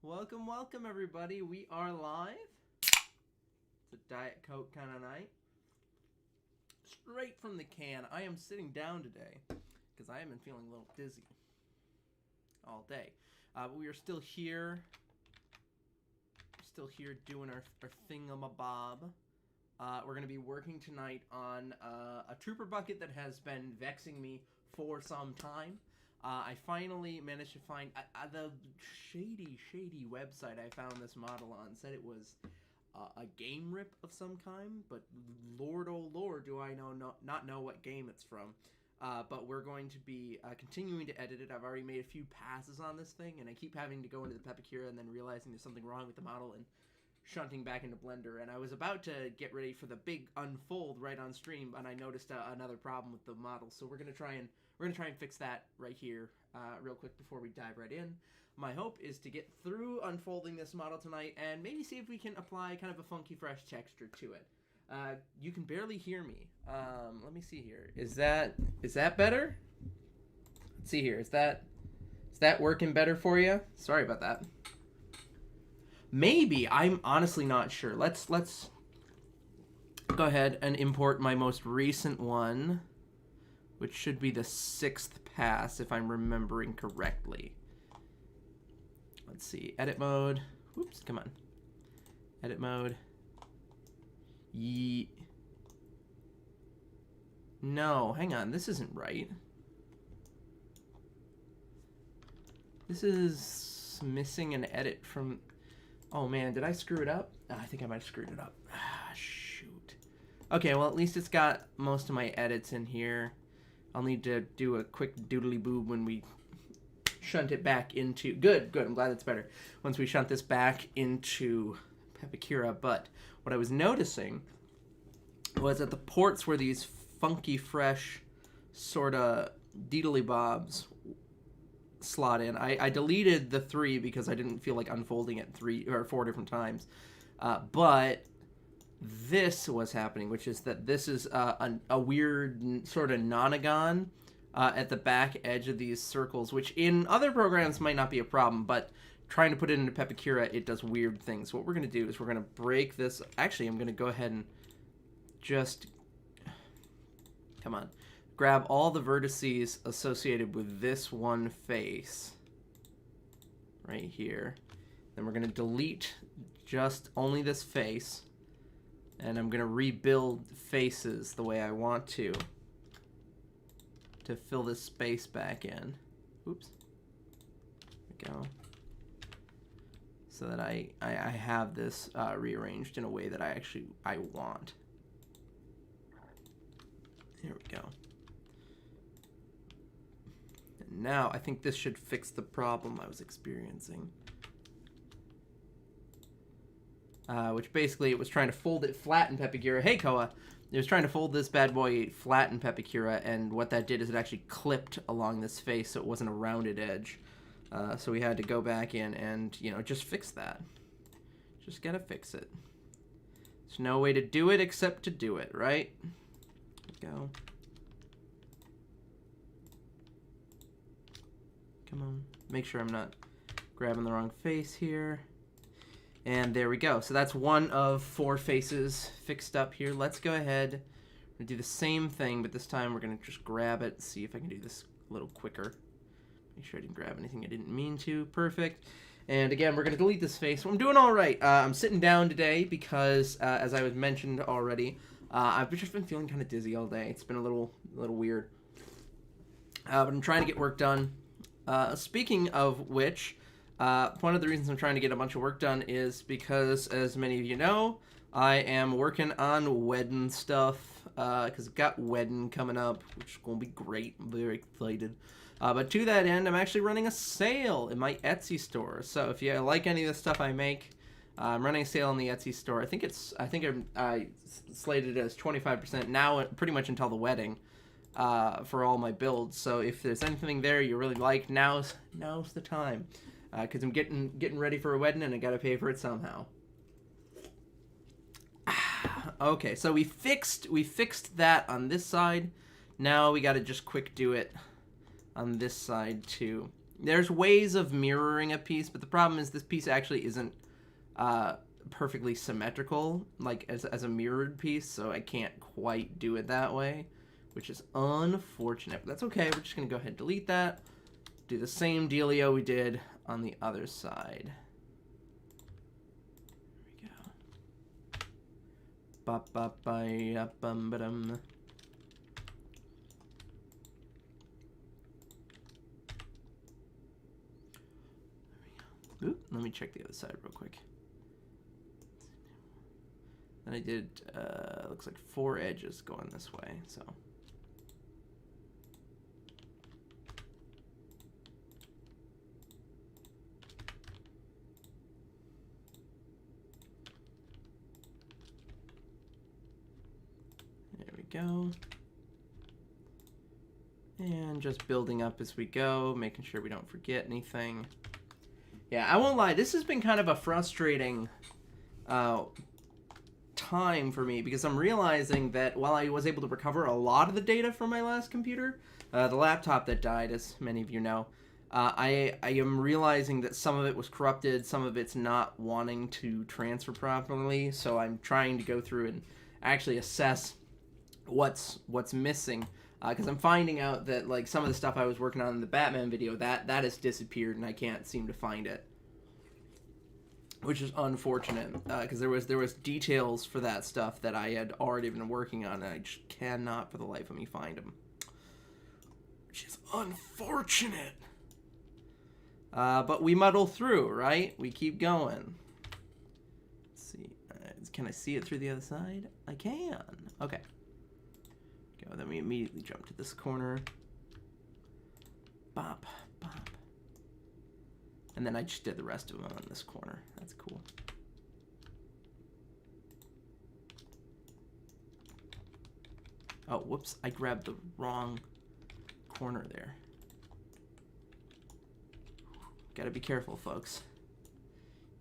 Welcome, welcome, everybody. We are live. It's a Diet Coke kind of night. Straight from the can. I am sitting down today because I have been feeling a little dizzy all day. But we are still here. Still here doing our thingamabob. We're going to be working tonight on a trooper bucket that has been vexing me for some time. I finally managed to find the shady website I found this model on said it was a game rip of some kind, but Lord oh Lord do I not know what game it's from. But we're going to be continuing to edit it. I've already made a few passes on this thing, and I keep having to go into the Pepakura and then realizing there's something wrong with the model and shunting back into Blender. And I was about to get ready for the big unfold right on stream, and I noticed another problem with the model. So we're gonna try and fix that right here, real quick before we dive right in. My hope is to get through unfolding this model tonight and maybe see if we can apply kind of a funky, fresh texture to it. You can barely hear me. Let me see here. Is that better? Let's see here. Is that working better for you? Sorry about that. Maybe. I'm honestly not sure. Let's go ahead and import my most recent one, which should be the 6th pass if I'm remembering correctly. Let's see. Edit mode. Whoops, come on. Edit mode. Yeet. No, hang on. This isn't right. This is missing an edit from... Oh, man. Did I screw it up? I think I might have screwed it up. Shoot. Okay, well, at least it's got most of my edits in here. I'll need to do a quick doodly boob when we shunt it back into... Good. I'm glad it's better. Once we shunt this back into Pepakura. But what I was noticing was that the ports where these funky, fresh, sort of deedly bobs slot in. I deleted the 3 because I didn't feel like unfolding it 3 or 4 different times. But this was happening, which is that this is a weird sort of nonagon at the back edge of these circles, which in other programs might not be a problem, but trying to put it into Pepakura, it does weird things. So what we're going to do is we're going to break this. Actually, I'm going to go ahead and just, come on, grab all the vertices associated with this one face right here. Then we're going to delete just only this face. And I'm going to rebuild faces the way I want to fill this space back in. Oops. There we go. So that I have this rearranged in a way that I want. There we go. And now I think this should fix the problem I was experiencing. Which basically it was trying to fold it flat in Pepakura. Hey, Koa! It was trying to fold this bad boy flat in Pepakura, and what that did is it actually clipped along this face, so it wasn't a rounded edge. So we had to go back in and, just fix that. Just gotta fix it. There's no way to do it except to do it, right? There we go. Come on. Make sure I'm not grabbing the wrong face here. And there we go. So that's one of 4 faces fixed up here. Let's go ahead and do the same thing, but this time we're going to just grab it, see if I can do this a little quicker. Make sure I didn't grab anything I didn't mean to. Perfect. And again, we're going to delete this face. Well, I'm doing all right. I'm sitting down today because, as I was mentioned already, I've just been feeling kind of dizzy all day. It's been a little weird. But I'm trying to get work done. Speaking of which... one of the reasons I'm trying to get a bunch of work done is because, as many of you know, I am working on wedding stuff, because I've got wedding coming up, which is going to be great. I'm very excited. But to that end, I'm actually running a sale in my Etsy store. So if you like any of the stuff I make, I'm running a sale on the Etsy store. I think I slated it as 25% now, pretty much until the wedding, for all my builds. So if there's anything there you really like, now's the time. Because I'm getting ready for a wedding and I gotta pay for it somehow. Okay, so we fixed that on this side. Now we gotta just quick do it on this side too. There's ways of mirroring a piece, but the problem is this piece actually isn't perfectly symmetrical, like as a mirrored piece, so I can't quite do it that way, which is unfortunate, but that's okay. We're just going to go ahead and delete that. Do the same dealio we did on the other side. There we go. Ba-ba-ba-ya-bum-ba-dum. Oop, let me check the other side real quick. And I did, looks like 4 edges going this way, so. There we go. And just building up as we go, making sure we don't forget anything. Yeah, I won't lie, this has been kind of a frustrating time for me, because I'm realizing that while I was able to recover a lot of the data from my last computer, the laptop that died, as many of you know, I am realizing that some of it was corrupted, some of it's not wanting to transfer properly, so I'm trying to go through and actually assess what's missing, because I'm finding out that like some of the stuff I was working on in the Batman video, that has disappeared and I can't seem to find it, which is unfortunate, because there was details for that stuff that I had already been working on, and I just cannot for the life of me find them, which is unfortunate. But we muddle through, right? We keep going. Let's see. Can I see it through the other side? I can. Okay. Go. Then we immediately jump to this corner. Bop, bop. And then I just did the rest of them on this corner. That's cool. Oh, whoops. I grabbed the wrong corner there. Gotta be careful, folks.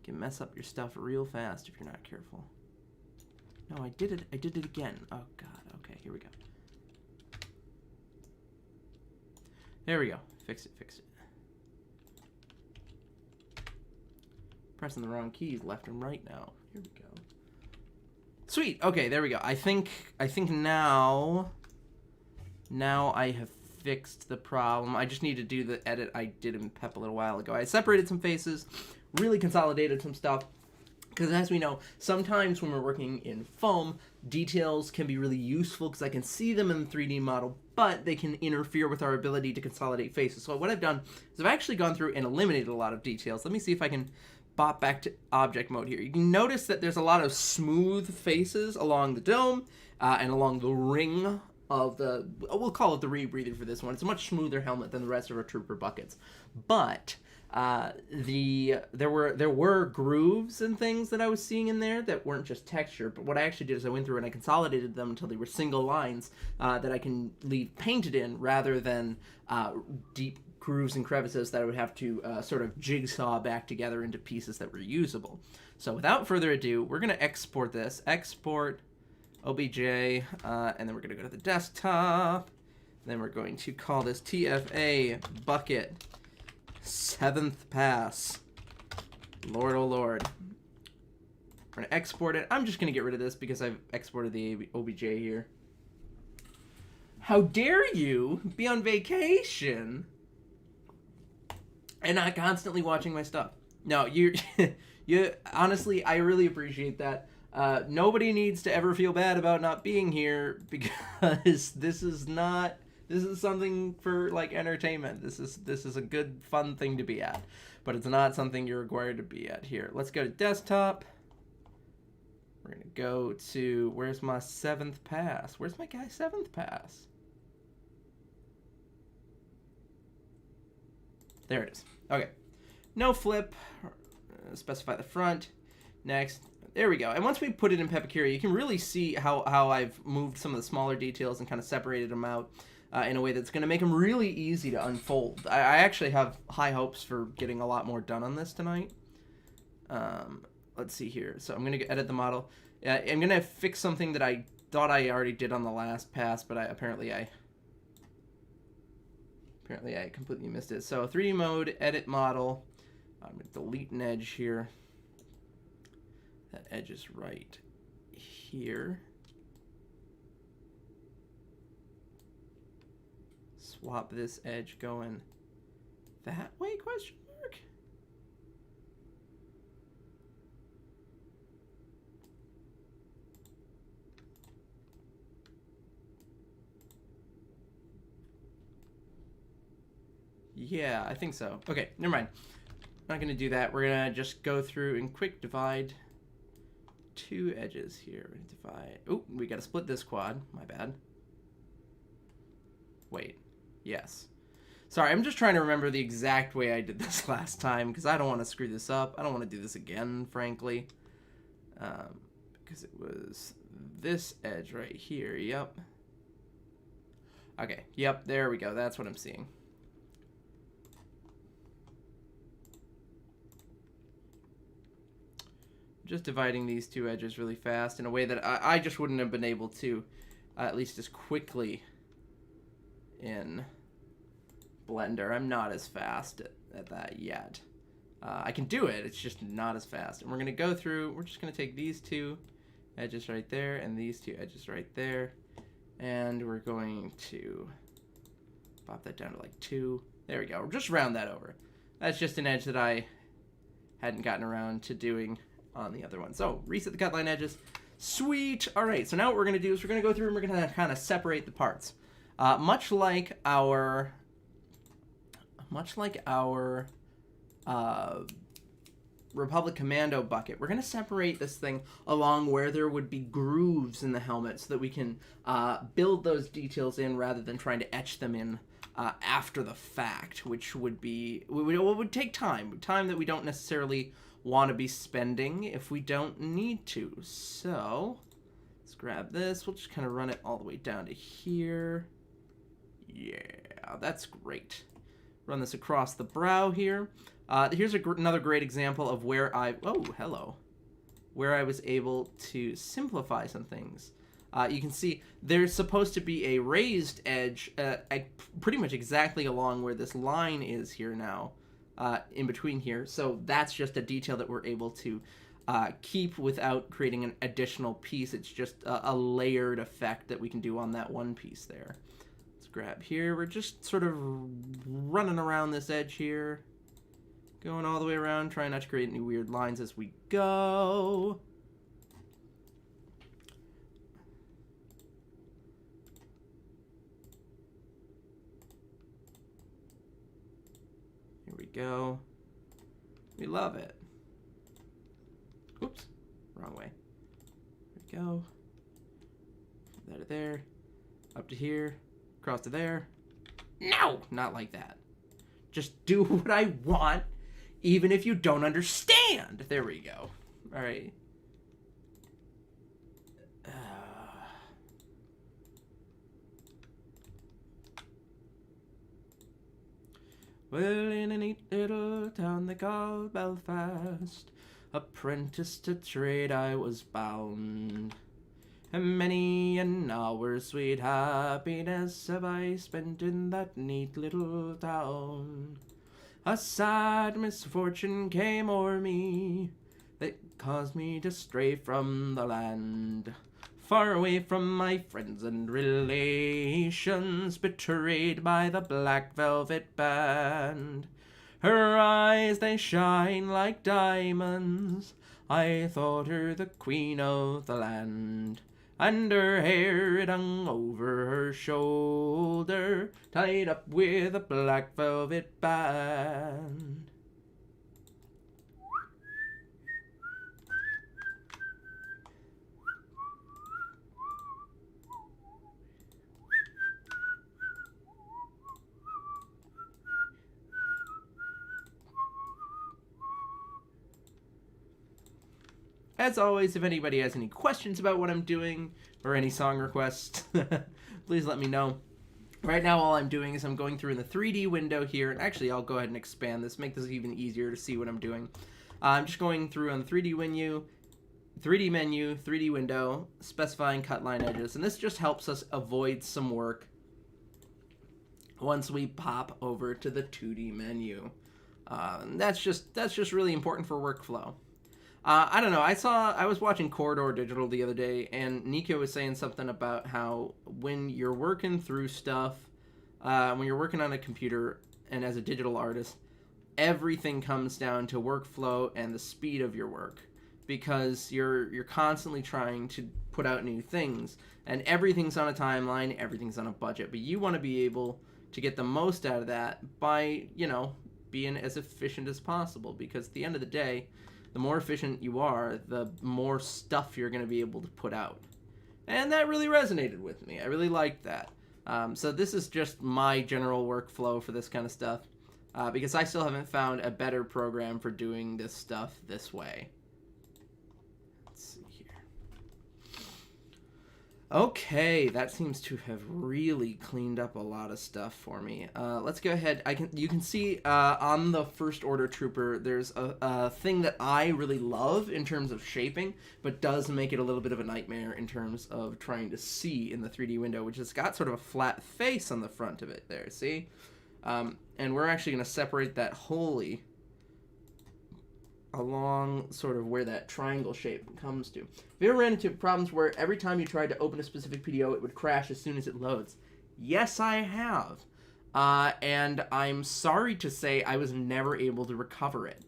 You can mess up your stuff real fast if you're not careful. No, I did it. I did it again. Oh, God. Okay, here we go. There we go. Fix it, fix it. Pressing the wrong keys left and right now. Here we go. Sweet. Okay, there we go. I think now I have fixed the problem. I just need to do the edit I did in PEP a little while ago. I separated some faces, really consolidated some stuff, because as we know, sometimes when we're working in foam, details can be really useful because I can see them in the 3D model, but they can interfere with our ability to consolidate faces. So what I've done is I've actually gone through and eliminated a lot of details. Let me see if I can bop back to object mode here. You can notice that there's a lot of smooth faces along the dome and along the ring of the, we'll call it the rebreather for this one. It's a much smoother helmet than the rest of our trooper buckets. But there were grooves and things that I was seeing in there that weren't just texture, but what I actually did is I went through and I consolidated them until they were single lines that I can leave painted in, rather than deep grooves and crevices that I would have to sort of jigsaw back together into pieces that were usable. So without further ado, we're going to export this. Export OBJ, and then we're going to go to the desktop. Then we're going to call this TFA bucket 7th pass. Lord, oh Lord. We're going to export it. I'm just going to get rid of this because I've exported the OBJ here. How dare you be on vacation and not constantly watching my stuff? No, you honestly, I really appreciate that. Nobody needs to ever feel bad about not being here, because this is something for like entertainment. This is a good fun thing to be at, but it's not something you're required to be at. Here, let's go to desktop. We're gonna go to, where's my 7th pass? Where's my guy's 7th pass? There it is. Okay, no flip. Specify the front. Next. There we go. And once we put it in Pepakura, you can really see how I've moved some of the smaller details and kind of separated them out in a way that's going to make them really easy to unfold. I actually have high hopes for getting a lot more done on this tonight. Let's see here. So I'm going to edit the model. I'm going to fix something that I thought I already did on the last pass, but apparently I Apparently I completely missed it. So 3D mode, edit model. I'm going to delete an edge here. That edge is right here. Swap this edge going that way, question mark? Yeah, I think so. Okay, never mind. Not going to do that. We're going to just go through and quick divide two edges here. We're going to divide. Oh, we got to split this quad. My bad. Wait. Yes. Sorry, I'm just trying to remember the exact way I did this last time because I don't want to screw this up. I don't want to do this again, frankly. Because it was this edge right here. Yep. Okay. Yep, there we go. That's what I'm seeing. Just dividing these two edges really fast in a way that I just wouldn't have been able to, at least as quickly in Blender. I'm not as fast at that yet. I can do it, it's just not as fast. And we're going to go through, we're just going to take these two edges right there and these two edges right there. And we're going to pop that down to like 2. There we go. We'll just round that over. That's just an edge that I hadn't gotten around to doing on the other one. So reset the cut line edges. Sweet. All right. So now what we're going to do is we're going to go through and we're going to kind of separate the parts. Much like our Republic Commando bucket, we're going to separate this thing along where there would be grooves in the helmet so that we can build those details in rather than trying to etch them in after the fact, which would take time that we don't necessarily want to be spending if we don't need to. So let's grab this. We'll just kind of run it all the way down to here. Yeah, that's great. Run this across the brow here. Here's another great example of where I was able to simplify some things. You can see there's supposed to be a raised edge pretty much exactly along where this line is here now. In between here, so that's just a detail that we're able to keep without creating an additional piece. It's just a layered effect that we can do on that one piece there. Let's grab here. We're just sort of running around this edge here, going all the way around, trying not to create any weird lines as we go. Go. We love it. Oops. Wrong way. There we go. From there to there. Up to here. Across to there. No! Not like that. Just do what I want, even if you don't understand. There we go. Alright. Well, in a neat little town they call Belfast, apprentice to trade I was bound. And many an hour sweet happiness have I spent in that neat little town. A sad misfortune came o'er me that caused me to stray from the land. Far away from my friends and relations, betrayed by the black velvet band. Her eyes, they shine like diamonds, I thought her the queen of the land. And her hair, it hung over her shoulder, tied up with a black velvet band. As always, if anybody has any questions about what I'm doing or any song requests, please let me know. Right now, all I'm doing is I'm going through in the 3D window here, and actually I'll go ahead and expand this, make this even easier to see what I'm doing. I'm just going through on the 3D menu, 3D window, specifying cut line edges, and this just helps us avoid some work once we pop over to the 2D menu. That's just really important for workflow. I don't know. I was watching Corridor Digital the other day, and Nico was saying something about how when you're working through stuff, when you're working on a computer and as a digital artist, everything comes down to workflow and the speed of your work, because you're constantly trying to put out new things, and everything's on a timeline, everything's on a budget, but you want to be able to get the most out of that by, being as efficient as possible, because at the end of the day, the more efficient you are, the more stuff you're going to be able to put out. And that really resonated with me. I really liked that. So this is just my general workflow for this kind of stuff, because I still haven't found a better program for doing this stuff this way. Let's see here. Okay, that seems to have really cleaned up a lot of stuff for me. Let's go ahead. You can see on the First Order Trooper, there's a thing that I really love in terms of shaping, but does make it a little bit of a nightmare in terms of trying to see in the 3D window, which has got sort of a flat face on the front of it there, see? And we're actually going to separate that wholly along sort of where that triangle shape comes to. Have you ever ran into problems where every time you tried to open a specific PDO, it would crash as soon as it loads? Yes, I have. And I'm sorry to say I was never able to recover it.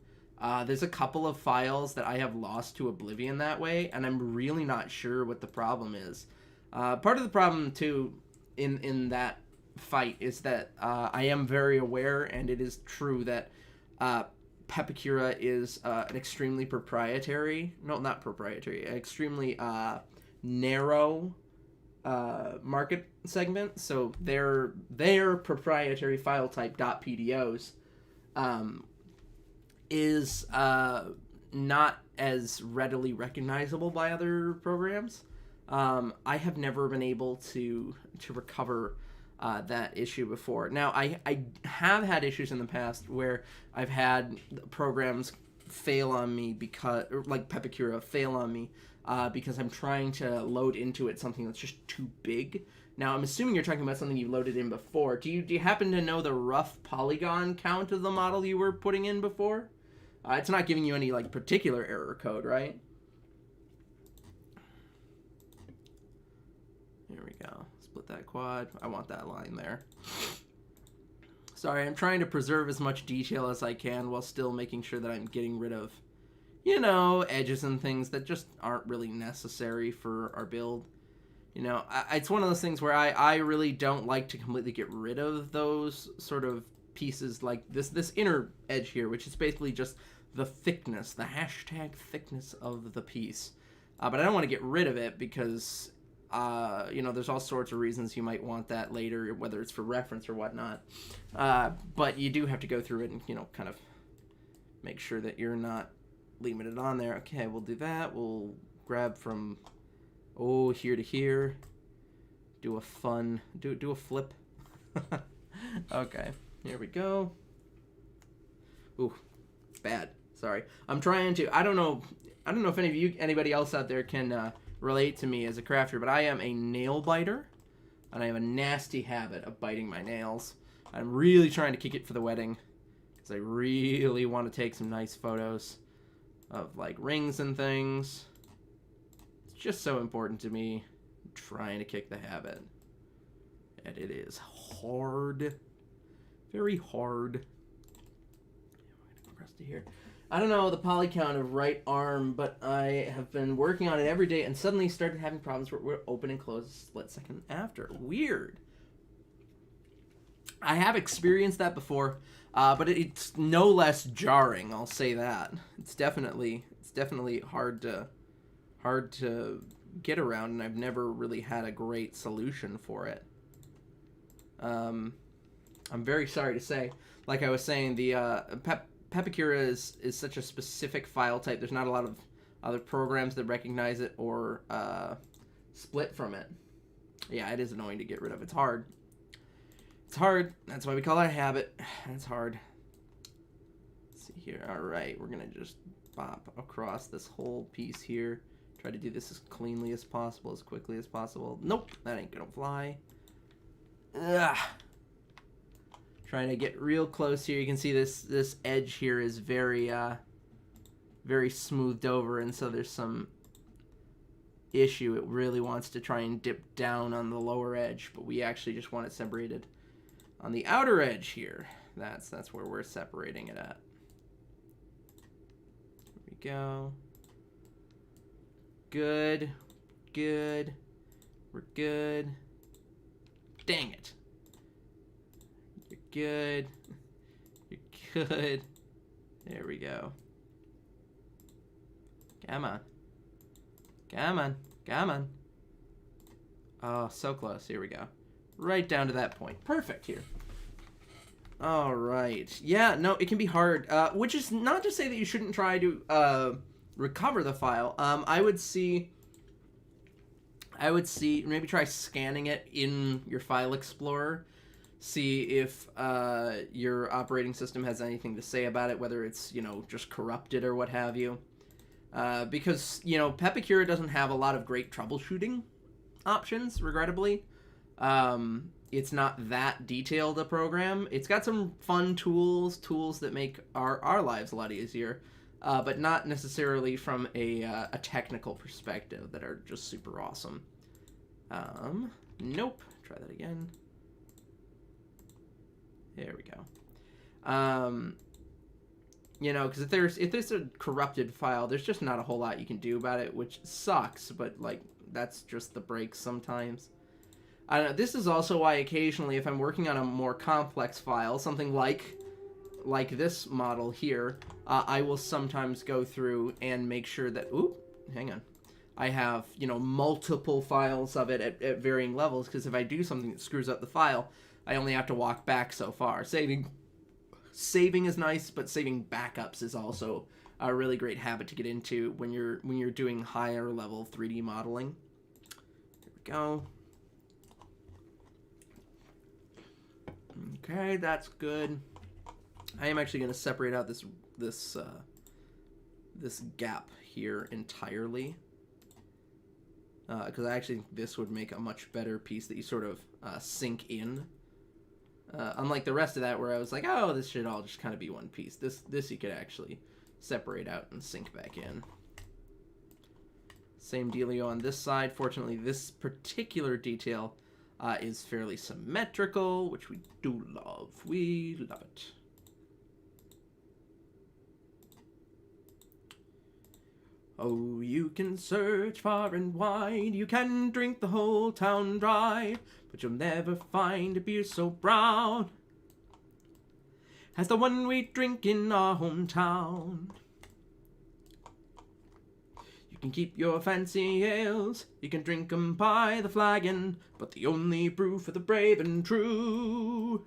There's a couple of files that I have lost to oblivion that way, and I'm really not sure what the problem is. Part of the problem, too, in that fight is that I am very aware, and it is true that Pepakura is an extremely extremely narrow market segment. So their proprietary file type .pdos is not as readily recognizable by other programs. I have never been able to recover that issue before. Now, I have had issues in the past where I've had programs fail on me because, or like Pepakura fail on me because I'm trying to load into it something that's just too big. Now, I'm assuming you're talking about something you loaded in before. Do you happen to know the rough polygon count of the model you were putting in before? It's not giving you any like particular error code, right? Here we go. Split that quad. I want that line there. Sorry, I'm trying to preserve as much detail as I can while still making sure that I'm getting rid of, edges and things that just aren't really necessary for our build. It's one of those things where I really don't like to completely get rid of those sort of pieces like this inner edge here, which is basically just the thickness, the hashtag thickness of the piece. But I don't want to get rid of it because there's all sorts of reasons you might want that later, whether it's for reference or whatnot. But you do have to go through it and, kind of make sure that you're not leaving it on there. Okay, we'll do that. We'll grab from, here to here. Do a fun, do a flip. Okay, here we go. Ooh, bad. Sorry. I'm trying to, I don't know if anybody else out there can, relate to me as a crafter, but I am a nail biter, and I have a nasty habit of biting my nails. I'm really trying to kick it for the wedding, because I really want to take some nice photos of, like, rings and things. It's just so important to me. I'm trying to kick the habit. And it is hard. Very hard. We're going to press to here. I don't know the poly count of right arm, but I have been working on it every day and suddenly started having problems where it would open and close a split second after. Weird. I have experienced that before, but it's no less jarring, I'll say that. It's definitely hard to get around, and I've never really had a great solution for it. I'm very sorry to say, like I was saying, the Pepakura is such a specific file type. There's not a lot of other programs that recognize it or split from it. Yeah, it is annoying to get rid of. It's hard. It's hard. That's why we call it a habit. It's hard. Let's see here. All right, we're going to just bop across this whole piece here. Try to do this as cleanly as possible, as quickly as possible. Nope, that ain't going to fly. Ugh. Trying to get real close here. You can see this edge here is very very smoothed over, and so there's some issue. It really wants to try and dip down on the lower edge, but we actually just want it separated on the outer edge here. That's where we're separating it at. There we go. Good. Good. We're good. Dang it. You're good. You're good. There we go. Come on. Come on. Come on. Oh, so close. Here we go. Right down to that point. Perfect here. All right. Yeah, no, it can be hard. Which is not to say that you shouldn't try to recover the file. I would see maybe try scanning it in your file explorer. See if your operating system has anything to say about it, whether it's, you know, just corrupted or what have you. Because, you know, Pepicura doesn't have a lot of great troubleshooting options, regrettably. It's not that detailed a program. It's got some fun tools that make our lives a lot easier, but not necessarily from a technical perspective that are just super awesome. Nope. Try that again. There we go. You know, because if there's a corrupted file, there's just not a whole lot you can do about it, which sucks, but, like, that's just the breaks sometimes. I don't know, this is also why occasionally, if I'm working on a more complex file, something like this model here, I will sometimes go through and make sure that, oop, hang on, I have, you know, multiple files of it at varying levels, because if I do something that screws up the file, I only have to walk back so far. Saving is nice, but saving backups is also a really great habit to get into when you're doing higher level 3D modeling. There we go. Okay, that's good. I am actually going to separate out this gap here entirely, because I actually think this would make a much better piece that you sort of sink in. Unlike the rest of that, where I was like, oh, this should all just kind of be one piece. This you could actually separate out and sink back in. Same dealio on this side. Fortunately, this particular detail is fairly symmetrical, which we do love. We love it. Oh, you can search far and wide, you can drink the whole town dry, but you'll never find a beer so brown as the one we drink in our hometown. You can keep your fancy ales, you can drink 'em by the flagon, but the only brew for the brave and true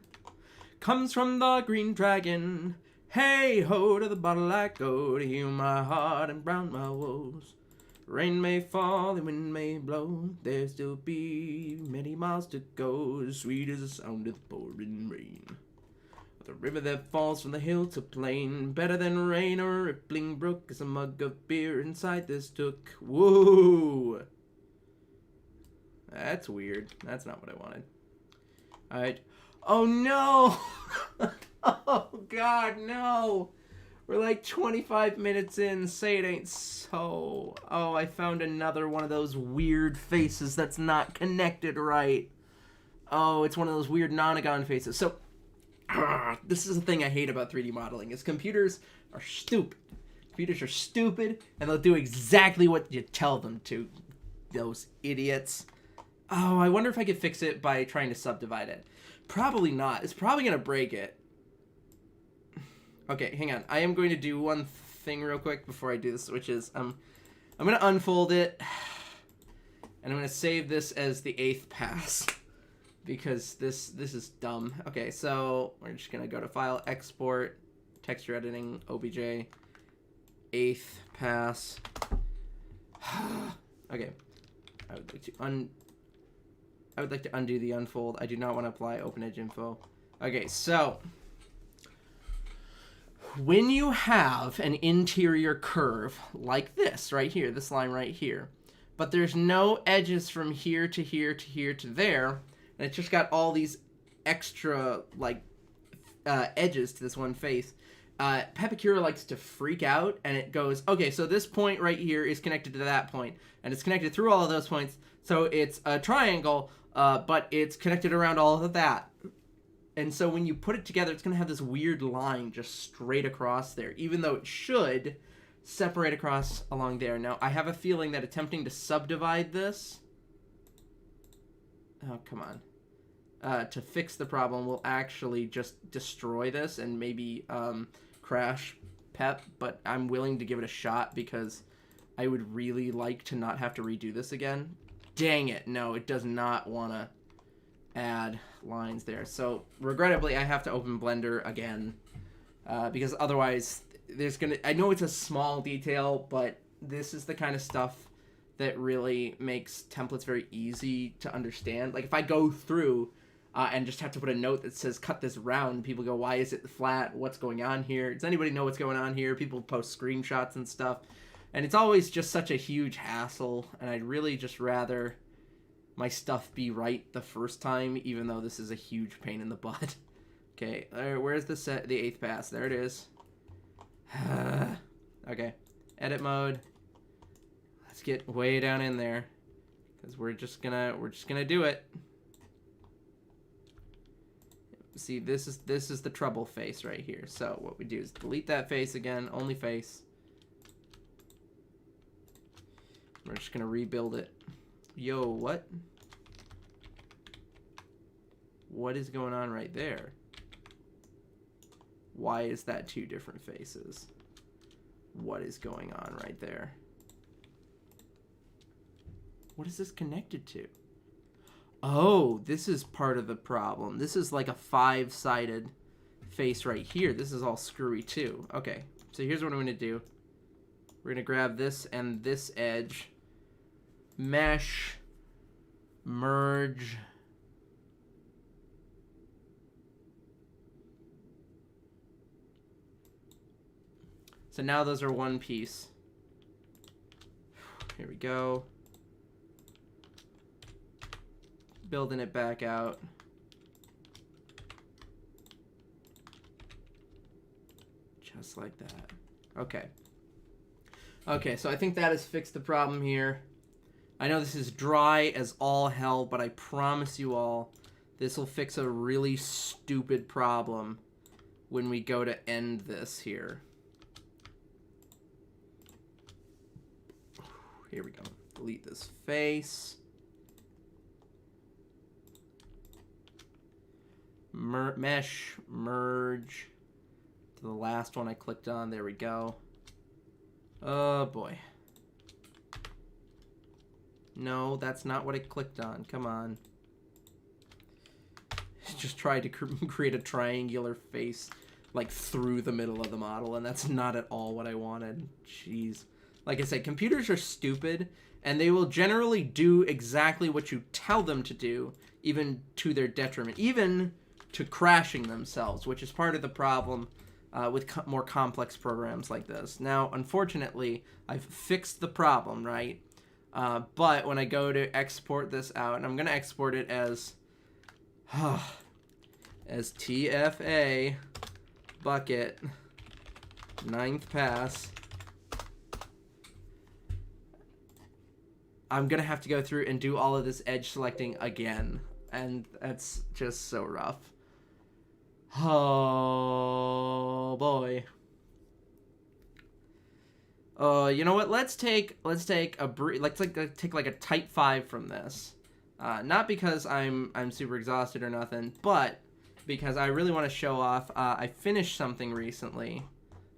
comes from the Green Dragon. Hey ho, to the bottle I go, to heal my heart and drown my woes. Rain may fall, the wind may blow, there still be many miles to go. Sweet is the sound of the pouring rain, the river that falls from the hill to plain. Better than rain or a rippling brook is a mug of beer inside this took. Whoa! That's weird. That's not what I wanted. Alright. Oh no! Oh god, no! We're like 25 minutes in, say it ain't so. Oh, I found another one of those weird faces that's not connected right. Oh, it's one of those weird nonagon faces. So, this is the thing I hate about 3D modeling, is computers are stupid. Computers are stupid, and they'll do exactly what you tell them to. Those idiots. Oh, I wonder if I could fix it by trying to subdivide it. Probably not. It's probably going to break it. Okay, hang on. I am going to do one thing real quick before I do this, which is I'm going to unfold it, and I'm going to save this as the 8th pass, because this is dumb. Okay, so we're just going to go to File, Export, Texture Editing, OBJ, 8th pass. Okay, I would like to undo the unfold. I do not want to apply OpenEdge info. Okay, so when you have an interior curve like this right here, this line right here, but there's no edges from here to here to here to there, and it's just got all these extra, like, edges to this one face, Pepicura likes to freak out, and it goes, okay, so this point right here is connected to that point, and it's connected through all of those points, so it's a triangle, but it's connected around all of that. And so when you put it together, it's going to have this weird line just straight across there, even though it should separate across along there. Now, I have a feeling that attempting to subdivide this... Oh, come on. To fix the problem will actually just destroy this and maybe crash Pep, but I'm willing to give it a shot because I would really like to not have to redo this again. Dang it, no, it does not want to add lines there. So, regrettably, I have to open Blender again because otherwise there's gonna... I know it's a small detail, but this is the kind of stuff that really makes templates very easy to understand. Like, if I go through... and just have to put a note that says, cut this round. People go, why is it flat? What's going on here? Does anybody know what's going on here? People post screenshots and stuff. And it's always just such a huge hassle. And I'd really just rather my stuff be right the first time, even though this is a huge pain in the butt. Okay, where's the 8th pass? There it is. Okay, edit mode. Let's get way down in there. Because we're just gonna do it. See, this is the trouble face right here. So what we do is delete that face again, only face. We're just gonna rebuild it. Yo, what? What is going on right there? Why is that 2 different faces? What is going on right there? What is this connected to? Oh, this is part of the problem. This is like a 5-sided face right here. This is all screwy too. Okay, so here's what I'm going to do. We're going to grab this and this edge. Mesh. Merge. So now those are one piece. Here we go. Building it back out. Just like that. Okay. Okay, so I think that has fixed the problem here. I know this is dry as all hell, but I promise you all, this will fix a really stupid problem when we go to end this here. Here we go. Delete this face. Mesh, merge to the last one I clicked on. There we go. Oh boy. No, that's not what I clicked on. Come on. Just tried to create a triangular face like through the middle of the model, and that's not at all what I wanted. Jeez. Like I said, computers are stupid, and they will generally do exactly what you tell them to do, even to their detriment. Even to crashing themselves, which is part of the problem with more complex programs like this. Now, unfortunately, I've fixed the problem, right? But when I go to export this out, and I'm going to export it as TFA bucket 9th pass, I'm going to have to go through and do all of this edge selecting again. And that's just so rough. Oh boy. You know what? Let's take a type 5 from this. Not because I'm super exhausted or nothing, but because I really want to show off. I finished something recently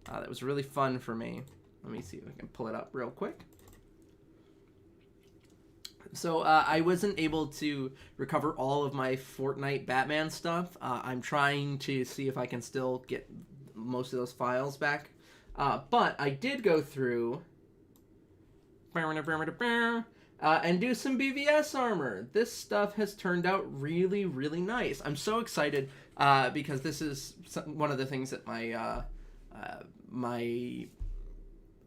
that was really fun for me. Let me see if I can pull it up real quick. So I wasn't able to recover all of my Fortnite Batman stuff. I'm trying to see if I can still get most of those files back. But I did go through and do some BVS armor. This stuff has turned out really, really nice. I'm so excited because this is one of the things that my my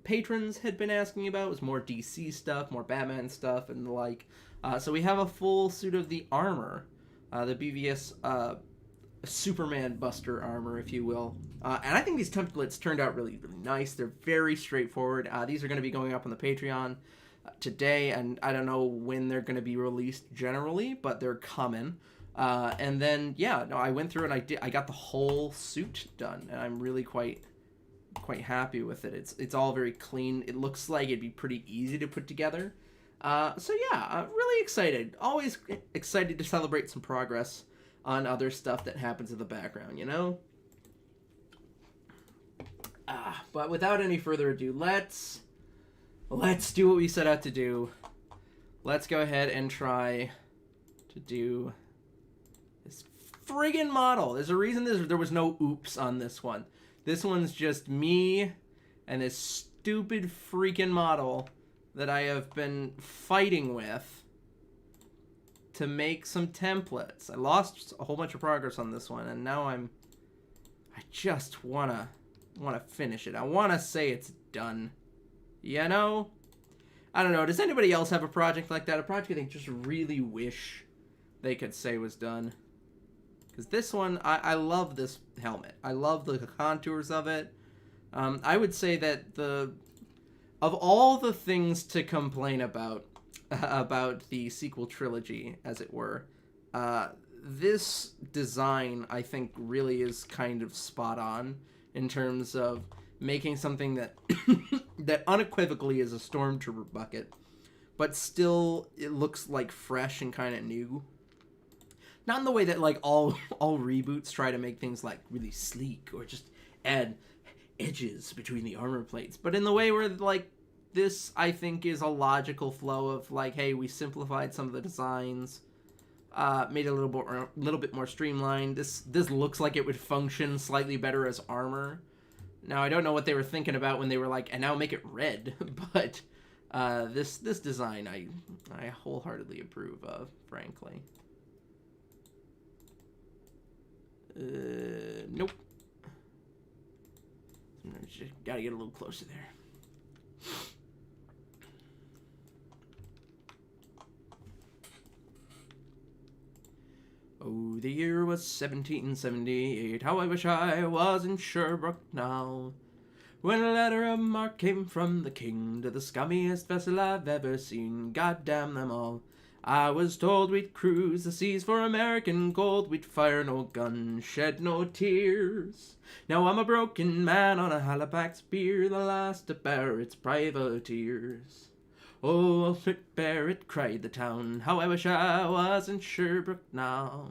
patrons had been asking about. Was more DC stuff, more Batman stuff, and the like. So we have a full suit of the armor, the BVS Superman Buster armor, if you will. And I think these templates turned out really, really nice. They're very straightforward. These are going to be going up on the Patreon today, and I don't know when they're going to be released generally, but they're coming. And then, yeah, no, I went through and I got the whole suit done, and I'm really quite happy with it. It's all very clean. It looks like it'd be pretty easy to put together. So yeah, I'm really excited. Always excited to celebrate some progress on other stuff that happens in the background, you know? But without any further ado, let's do what we set out to do. Let's go ahead and try to do this friggin' model. There's a reason there was no oops on this one. This one's just me and this stupid freaking model that I have been fighting with to make some templates. I lost a whole bunch of progress on this one, and now I just wanna finish it. I wanna say it's done. You know? I don't know. Does anybody else have a project like that? A project they just really wish they could say was done? Because this one, I love this helmet. I love the contours of it. I would say that of all the things to complain about the sequel trilogy, as it were, this design, I think, really is kind of spot on in terms of making something that that unequivocally is a Stormtrooper bucket, but still it looks like fresh and kind of new. Not in the way that like all reboots try to make things like really sleek or just add edges between the armor plates, but in the way where like this, I think, is a logical flow of like, hey, we simplified some of the designs, made it a little bit more streamlined. This looks like it would function slightly better as armor. Now I don't know what they were thinking about when they were like, and now make it red, but this design I wholeheartedly approve of, frankly. Nope. Just gotta get a little closer there. Oh, the year was 1778. How I wish I was in Sherbrooke now, when a letter of marque came from the king to the scummiest vessel I've ever seen. God damn them all. I was told we'd cruise the seas for American gold. We'd fire no gun, shed no tears. Now I'm a broken man on a Halifax pier, the last of Barrett's privateers. Oh, Alfred Barrett, cried the town, how I wish I was in Sherbrooke now.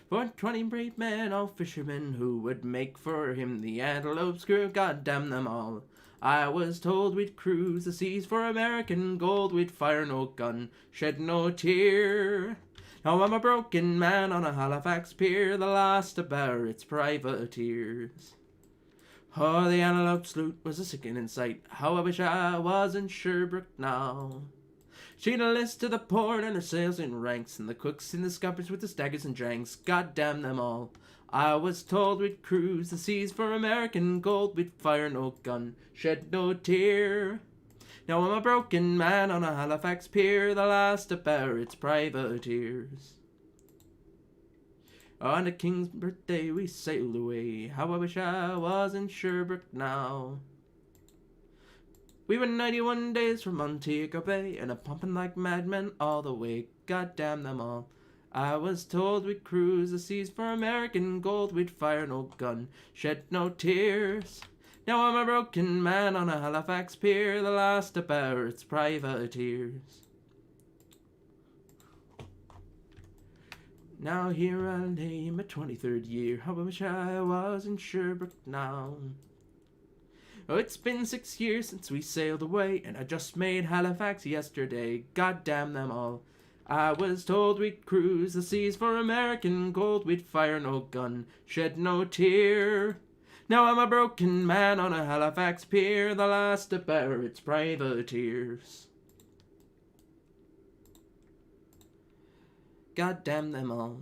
For 20 brave men, all fishermen, who would make for him the Antelope's crew. God damn them all. I was told we'd cruise the seas for American gold. We'd fire no gun, shed no tear. Now I'm a broken man on a Halifax pier, the last of Barrett's privateers. Oh, the Antelope sloop was a sickening sight. How I wish I was in Sherbrooke now. She'd a list to the port and her sails in ranks, and the cooks in the scuppers with the staggers and dranks. God damn them all. I was told we'd cruise the seas for American gold. We'd fire no gun, shed no tear. Now I'm a broken man on a Halifax pier, the last of Barrett's privateers. On the king's birthday we sailed away. How I wish I was in Sherbrooke now. We were 91 days from Montego Bay, and a pumping like madmen all the way. God damn them all. I was told we'd cruise the seas for American gold. We'd fire no gun, shed no tears. Now I'm a broken man on a Halifax pier, the last of Barrett's privateers. Now here I lay in my 23rd year. How I wish I was in Sherbrooke now. Oh, it's been 6 years since we sailed away, and I just made Halifax yesterday. God damn them all. I was told we'd cruise the seas for American gold. We'd fire no gun, shed no tear. Now I'm a broken man on a Halifax pier, the last of Barrett's privateers. God damn them all.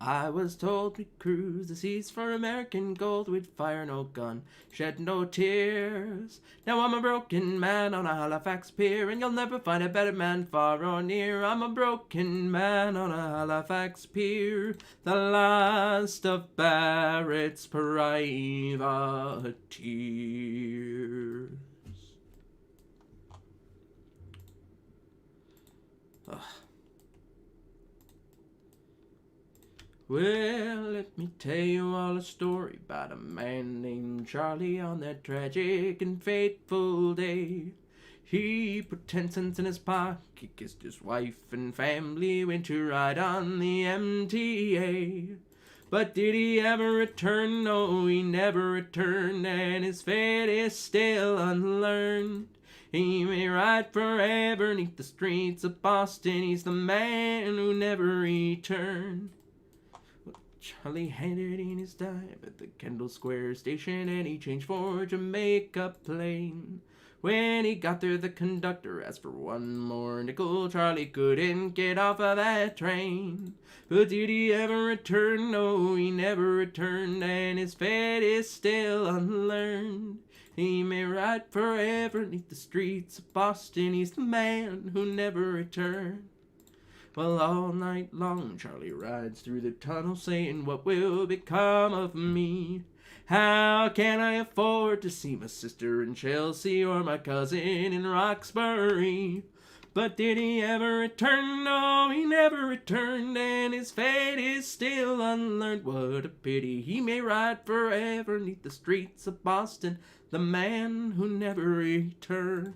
I was told we'd cruise the seas for American gold. We'd fire no gun, shed no tears. Now I'm a broken man on a Halifax pier, and you'll never find a better man far or near. I'm a broken man on a Halifax pier, the last of Barrett's privateers. Ugh. Well, let me tell you all a story about a man named Charlie on that tragic and fateful day. He put 10 cents in his pocket, kissed his wife and family, went to ride on the MTA. But did he ever return? No, he never returned, and his fate is still unlearned. He may ride forever 'neath the streets of Boston. He's the man who never returned. Well, Charlie handed in his dime at the Kendall Square station, and he changed for a Jamaica plane. When he got there, the conductor asked for one more nickel. Charlie couldn't get off of that train. But did he ever return? No, he never returned, and his fate is still unlearned. He may ride forever 'neath the streets of Boston. He's the man who never returned. Well, all night long Charlie rides through the tunnel saying, what will become of me? How can I afford to see my sister in Chelsea or my cousin in Roxbury? But did he ever return? No, he never returned, and his fate is still unlearned. What a pity. He may ride forever 'neath the streets of Boston, the man who never returned.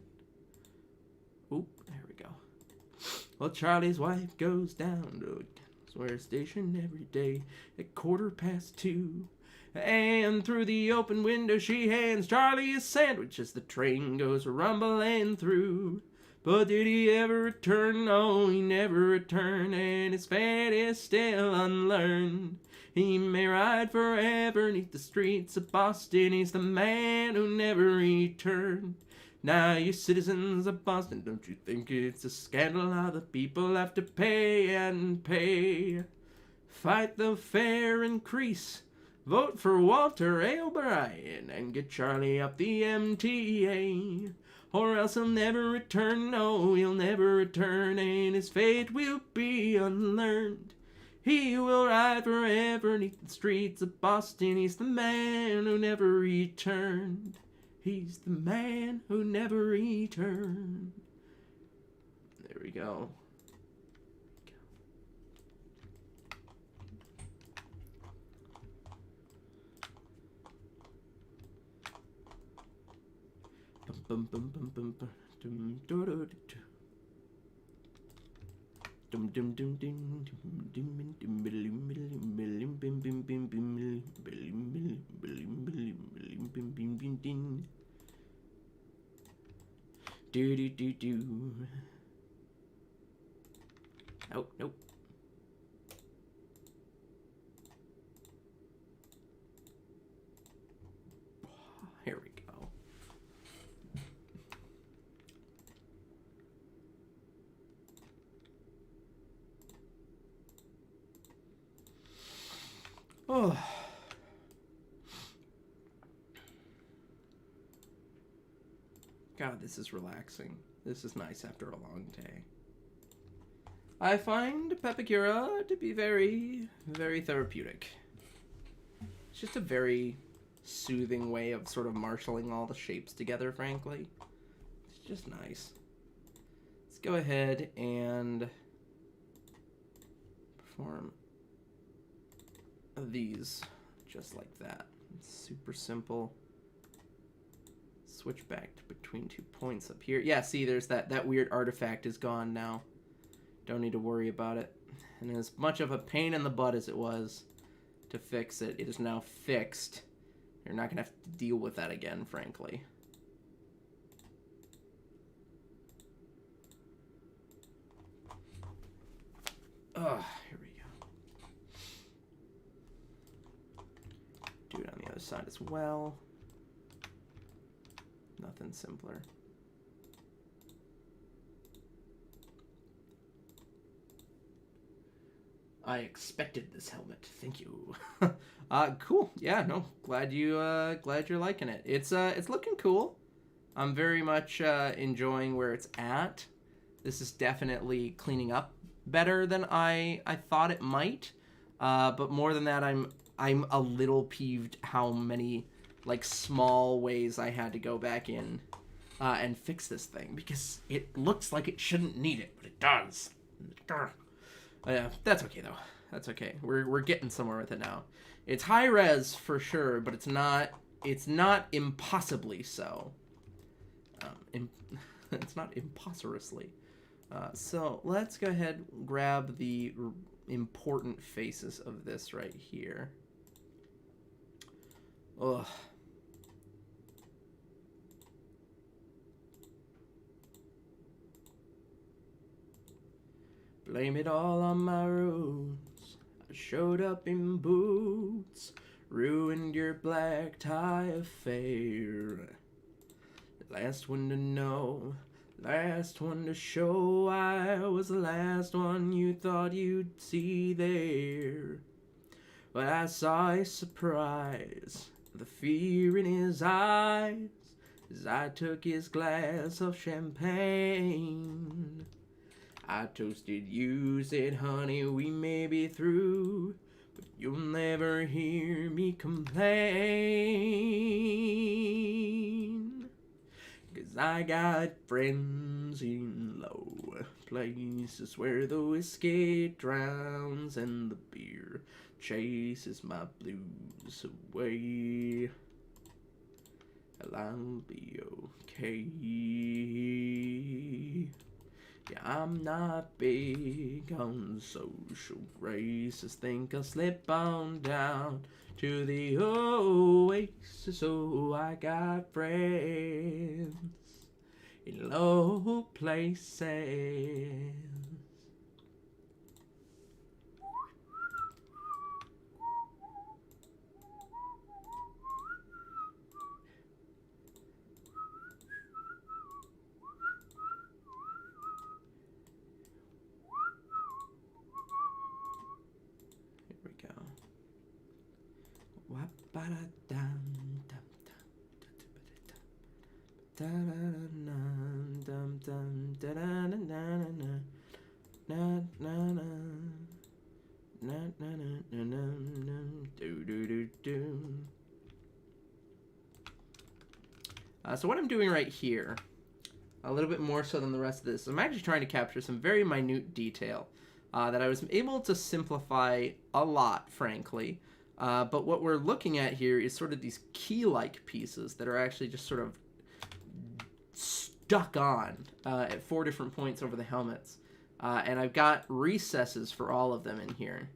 Oop, there we go. Well, Charlie's wife goes down to the Square station every day at 2:15. And through the open window she hands Charlie a sandwich as the train goes rumbling through. But did he ever return? No, he never returned, and his fate is still unlearned. He may ride forever 'neath the streets of Boston. He's the man who never returned. Now, you citizens of Boston, don't you think it's a scandal how the people have to pay and pay? Fight the fare increase. Vote for Walter A. O'Brien and get Charlie up the MTA. Or else he'll never return, no, he'll never return, and his fate will be unlearned. He will ride forever 'neath the streets of Boston. He's the man who never returned. He's the man who never returned. There we go. Bum bum bum bum bum dum do do do. Dum dum dum dum dum dum dum bilim bilim bilim bim bim bim bim bilim bilim bilim bilim bim bim bim din. Do do do do. Nope, nope. Here we go. Oh. God, this is relaxing. This is nice after a long day. I find Pepakura to be very, very therapeutic. It's just a very soothing way of sort of marshalling all the shapes together, frankly. It's just nice. Let's go ahead and perform these just like that. It's super simple. Switch back to between 2 points up here. Yeah, see, there's that weird artifact is gone now. Don't need to worry about it. And as much of a pain in the butt as it was to fix it, it is now fixed. You're not gonna have to deal with that again, frankly. Ugh, here we go. Do it on the other side as well. Nothing simpler. I expected this helmet. Thank you. Cool. Yeah, no. Glad you're liking it. It's looking cool. I'm very much enjoying where it's at. This is definitely cleaning up better than I thought it might. But more than that, I'm a little peeved how many like small ways I had to go back in and fix this thing, because it looks like it shouldn't need it, but it does. Yeah, that's okay though. That's okay. We're getting somewhere with it now. It's high res for sure, but it's not impossibly so. It's not impossibly. So let's go ahead and grab the important faces of this right here. Ugh. Blame it all on my roots. I showed up in boots, ruined your black tie affair. Last one to know, last one to show. I was the last one you thought you'd see there. But I saw a surprise, the fear in his eyes, as I took his glass of champagne. I toasted you, said, honey, we may be through, but you'll never hear me complain. 'Cause I got friends in low places where the whiskey drowns and the beer chases my blues away. Well, I'll be okay. Yeah, I'm not big on social graces. Think I'll slip on down to the oasis. Oh, I got friends in low places. So what I'm doing right here, a little bit more so than the rest of this, I'm actually trying to capture some very minute detail that I was able to simplify a lot, frankly. But what we're looking at here is sort of these key-like pieces that are actually just sort of stuck on at 4 different points over the helmets. And I've got recesses for all of them in here.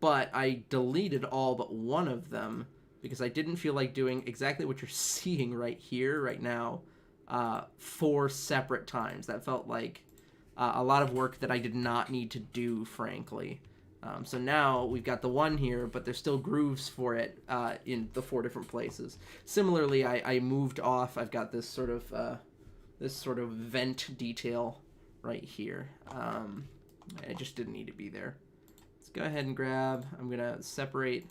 But I deleted all but one of them because I didn't feel like doing exactly what you're seeing right here, right now, 4 separate times. That felt like a lot of work that I did not need to do, frankly. So now we've got the one here, but there's still grooves for it in the 4 different places. Similarly, I moved off. I've got this sort of vent detail right here. It just didn't need to be there. Let's go ahead and grab. I'm gonna separate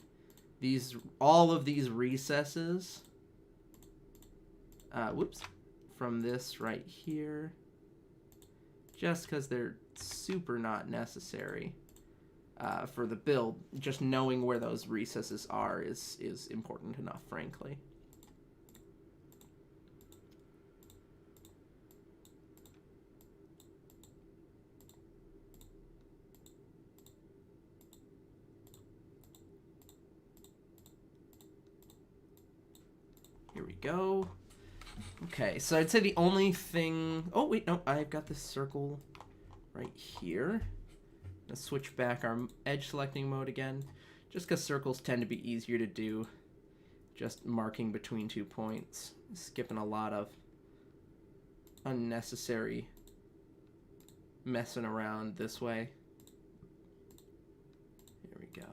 all of these recesses. From this right here, just because they're super not necessary. For the build, just knowing where those recesses are is important enough, frankly. Here we go. Okay, so I'd say the only thing... Oh, wait, no, I've got this circle right here. Let's switch back our edge selecting mode again, just because circles tend to be easier to do, just marking between 2 points, skipping a lot of unnecessary messing around this way. Here we go.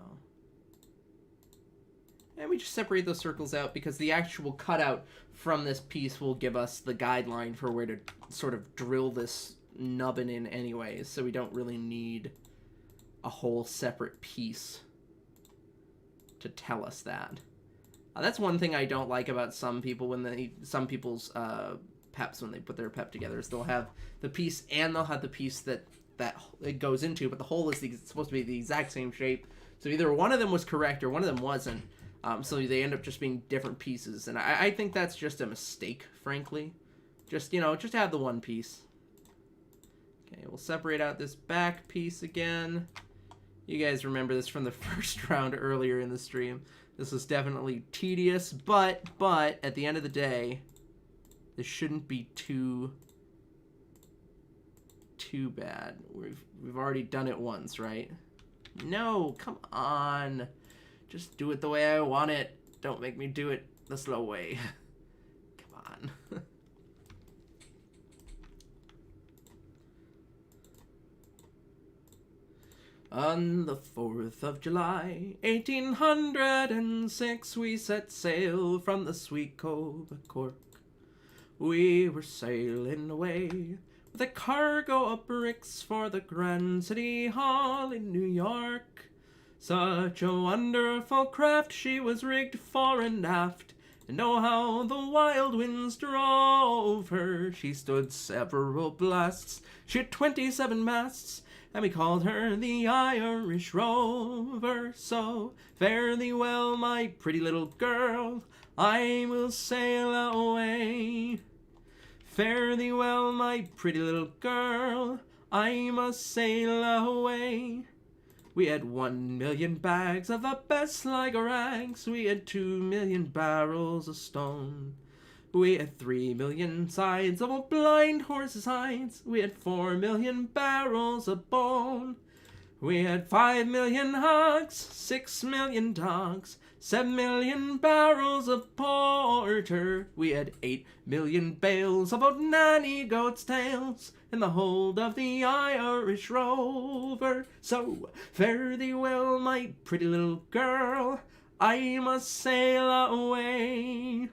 And we just separate those circles out because the actual cutout from this piece will give us the guideline for where to sort of drill this nubbin in anyways, so we don't really need a whole separate piece to tell us that. That's one thing I don't like about some people when some people's peps, when they put their pep together, is they'll have the piece and they'll have the piece that it goes into, but the hole is supposed to be the exact same shape. So either one of them was correct or one of them wasn't. So they end up just being different pieces, and I think that's just a mistake, frankly. Just have the one piece. Okay, we'll separate out this back piece again. You guys remember this from the first round earlier in the stream. This was definitely tedious, but at the end of the day, this shouldn't be too bad. We've already done it once, right? No, come on. Just do it the way I want it. Don't make me do it the slow way. Come on. On the 4th of July, 1806, we set sail from the sweet cove of Cork. We were sailing away with a cargo of bricks for the Grand City Hall in New York. Such a wonderful craft, she was rigged fore and aft, and oh how the wild winds drove her. She stood several blasts, she had 27 masts, and we called her the Irish Rover. So fare thee well, my pretty little girl, I will sail away. Fare thee well, my pretty little girl, I must sail away. We had 1,000,000 bags of the best like rags, we had 2,000,000 barrels of stone. We had 3,000,000 sides of a blind horse's hides. We had 4,000,000 barrels of bone. We had 5,000,000 hogs, 6,000,000 dogs, 7,000,000 barrels of porter. We had 8,000,000 bales of old nanny goats' tails in the hold of the Irish Rover. So fare thee well, my pretty little girl, I must sail away.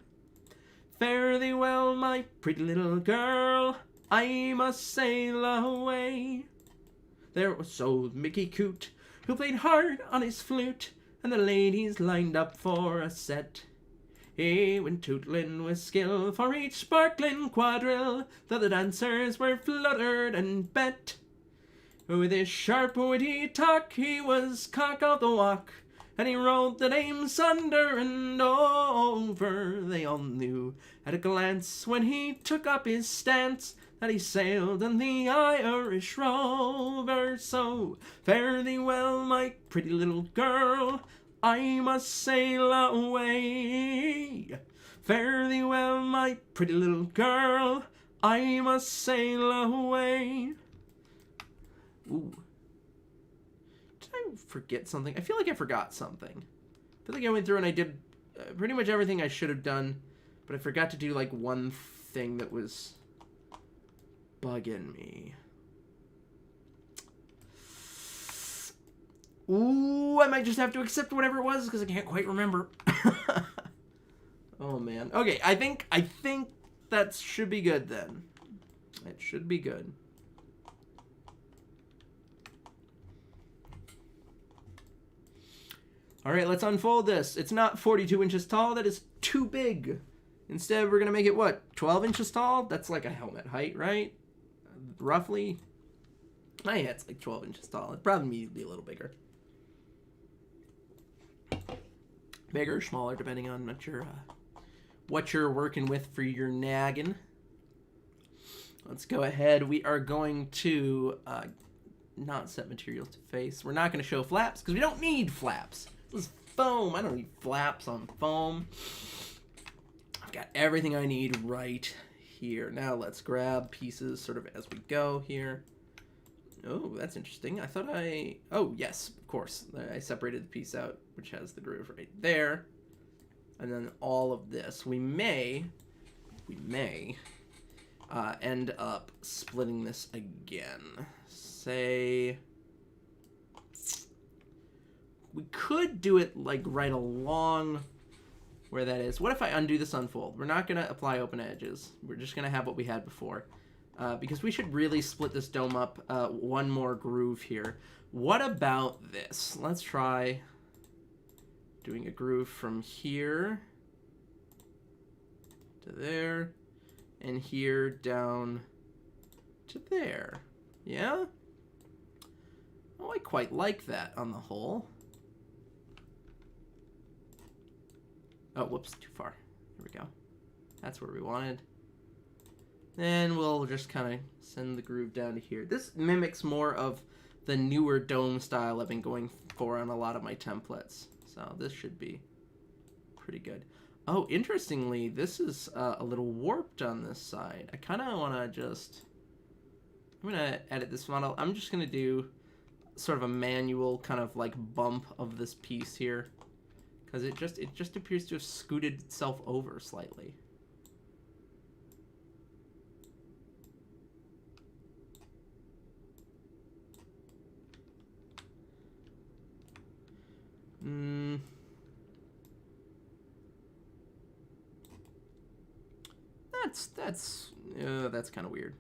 Fare thee well, my pretty little girl, I must sail away. There was old Mickey Coot, who played hard on his flute, and the ladies lined up for a set. He went tootling with skill for each sparkling quadrille, that the dancers were fluttered and bet. With his sharp witty talk, he was cock of the walk, and he rolled the dames under and over. They all knew at a glance, when he took up his stance, that he sailed in the Irish Rover. So fare thee well, my pretty little girl, I must sail away. Fare thee well, my pretty little girl, I must sail away. Ooh. Did I forget something? I feel like I forgot something. I feel like I went through and I did pretty much everything I should have done, but I forgot to do like one thing that was bugging me. Ooh, I might just have to accept whatever it was because I can't quite remember. Oh man. Okay, I think that should be good then. It should be good. All right, let's unfold this. It's not 42 inches tall. That is too big. Instead, we're going to make it, what, 12 inches tall? That's like a helmet height, right? Roughly. Oh, yeah, it's like 12 inches tall. It'd probably be a little bigger. Bigger or smaller, depending on what you're working with for your nagging. Let's go ahead. We are going to not set materials to face. We're not going to show flaps because we don't need flaps. This is foam. I don't need flaps on foam. I've got everything I need right here. Now let's grab pieces sort of as we go here. Oh, that's interesting. I thought oh, yes, of course. I separated the piece out, which has the groove right there. And then all of this. We may end up splitting this again. Say, we could do it like right along where that is. What if I undo this unfold? We're not going to apply open edges. We're just going to have what we had before. because we should really split this dome up one more groove here. What about this? Let's try doing a groove from here to there, and here down to there. Yeah? Oh, I quite like that on the whole. Oh, whoops, too far. There we go. That's where we wanted. Then we'll just kind of send the groove down to here. This mimics more of the newer dome style I've been going for on a lot of my templates. So this should be pretty good. Oh, interestingly, this is a little warped on this side. I kind of want to just... I'm going to edit this model. I'm just going to do sort of a manual kind of like bump of this piece here. Because it just appears to have scooted itself over slightly. That's kind of weird.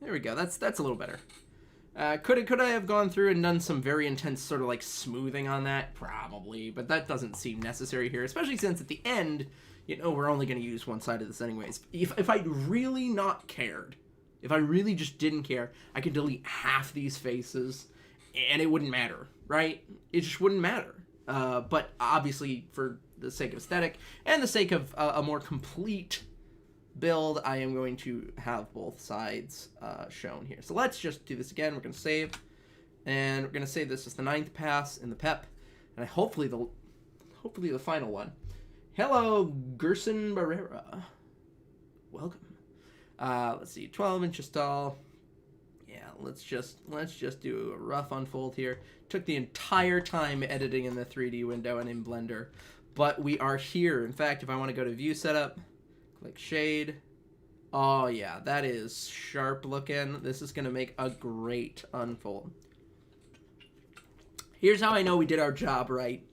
There we go. That's a little better. Could I have gone through and done some very intense sort of like smoothing on that? Probably, but that doesn't seem necessary here, especially since at the end, you know, we're only going to use one side of this anyways. If I'd really not cared, if I really just didn't care, I could delete half these faces and it wouldn't matter, right? It just wouldn't matter. But obviously, for the sake of aesthetic and the sake of a more complete build, I am going to have both sides shown here. So let's just do this again. We're going to save, and we're going to save this as the 9th pass in the PEP, and hopefully the final one. Hello, Gerson Barrera. Welcome. Let's see, 12 inches tall. Yeah, let's just do a rough unfold here. Took the entire time editing in the 3D window and in Blender, but we are here. In fact, if I want to go to View Setup, click Shade. Oh yeah, that is sharp looking. This is going to make a great unfold. Here's how I know we did our job right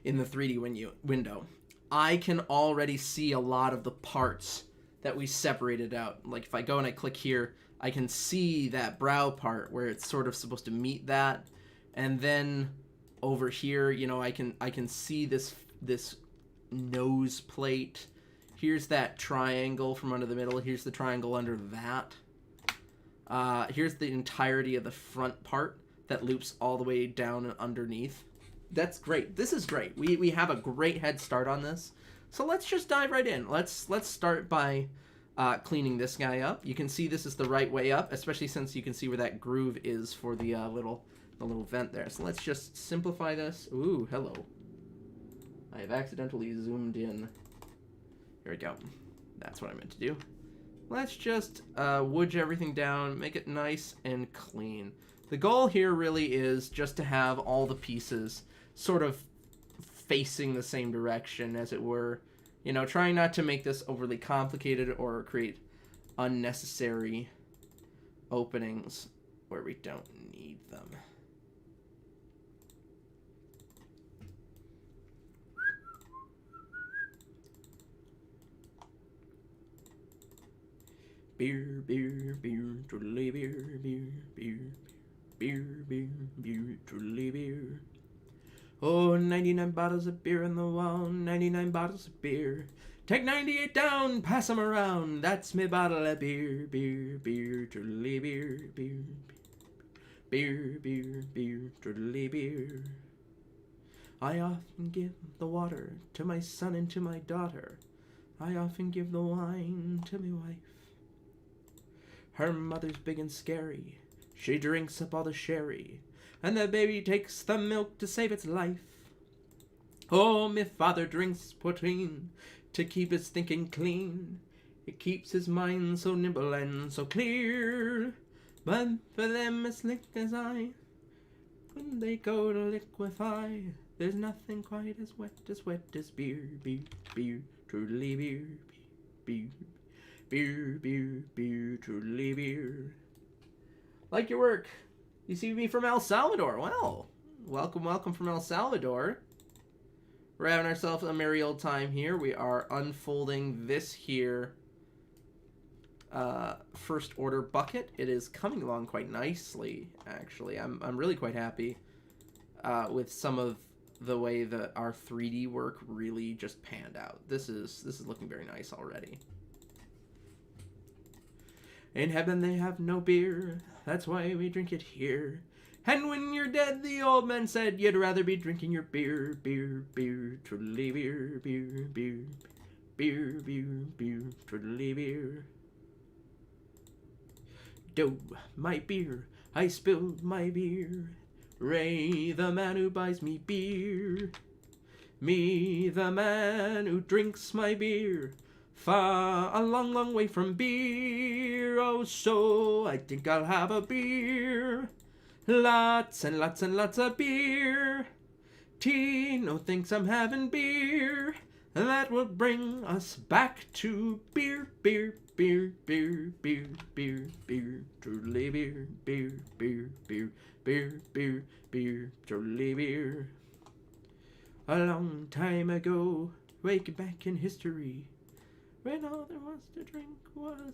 in the 3D window. I can already see a lot of the parts that we separated out. Like if I go and I click here, I can see that brow part where it's sort of supposed to meet that. And then over here, you know, I can see this nose plate. Here's that triangle from under the middle. Here's the triangle under that. Here's the entirety of the front part that loops all the way down and underneath. That's great. This is great. We have a great head start on this. So let's just dive right in. Let's start by cleaning this guy up. You can see this is the right way up, especially since you can see where that groove is for the little vent there. So let's just simplify this. Ooh, hello. I have accidentally zoomed in. Here we go. That's what I meant to do. Let's just wooge everything down, make it nice and clean. The goal here really is just to have all the pieces sort of facing the same direction, as it were. You know, trying not to make this overly complicated or create unnecessary openings where we don't need them. Beer, beer, beer, truly beer, beer, beer, beer, beer, beer, truly beer. Oh, 99 bottles of beer on the wall, 99 bottles of beer. Take 98 down, pass 'em around. That's me bottle of beer, beer, beer, truly beer, beer, beer, beer, beer, truly beer. I often give the water to my son and to my daughter. I often give the wine to my wife. Her mother's big and scary. She drinks up all the sherry, and the baby takes the milk to save its life. Oh, my father drinks poteen to keep his thinking clean. It keeps his mind so nimble and so clear. But for them as slick as I, when they go to liquefy, there's nothing quite as wet as beer, beer, beer, truly beer, beer, beer, beer, beer, truly beer. Like your work. You see me from El Salvador. Well, welcome from El Salvador. We're having ourselves a merry old time here. We are unfolding this here first order bucket. It is coming along quite nicely, actually. I'm really quite happy with some of the way that our 3D work really just panned out. This is looking very nice already. In heaven they have no beer, that's why we drink it here. And when you're dead, the old man said, you'd rather be drinking your beer, beer, beer, truly beer, beer, beer, beer, beer, beer, truly beer. Dough, my beer, I spilled my beer. Ray, the man who buys me beer. Me, the man who drinks my beer. Far a long, long way from beer. Oh, so I think I'll have a beer. Lots and lots and lots of beer. Tino thinks I'm having beer. That will bring us back to beer, beer, beer, beer, beer, beer, beer, truly beer, beer, beer, beer, beer, beer, beer, truly beer. A long time ago, way back in history, when all there was to drink was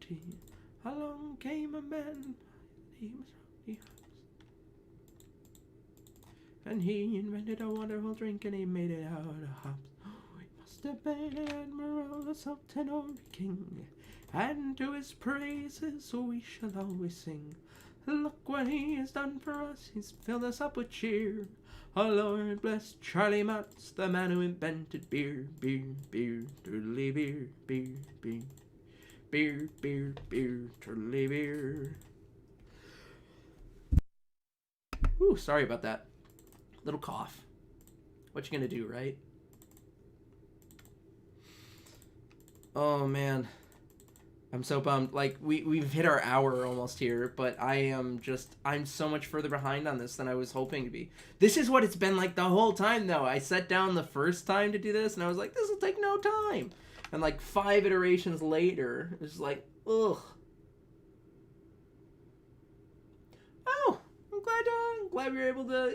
tea, along came a man, he was Rodney House. And he invented a wonderful drink and he made it out of hops. Oh, he must have been an admiral, a sultan or a king, and to his praises we shall always sing. Look what he has done for us, he's filled us up with cheer. Oh Lord bless Charlie Mutts, the man who invented beer, beer, beer, truly beer, beer, beer, beer, beer, beer, truly beer. Ooh, sorry about that. Little cough. What you gonna do, right? Oh man, I'm so bummed. Like we've hit our hour almost here, but I'm so much further behind on this than I was hoping to be. This is what it's been like the whole time though. I sat down the first time to do this and I was like, this will take no time. And like 5 iterations later, it's like, ugh. Oh, I'm glad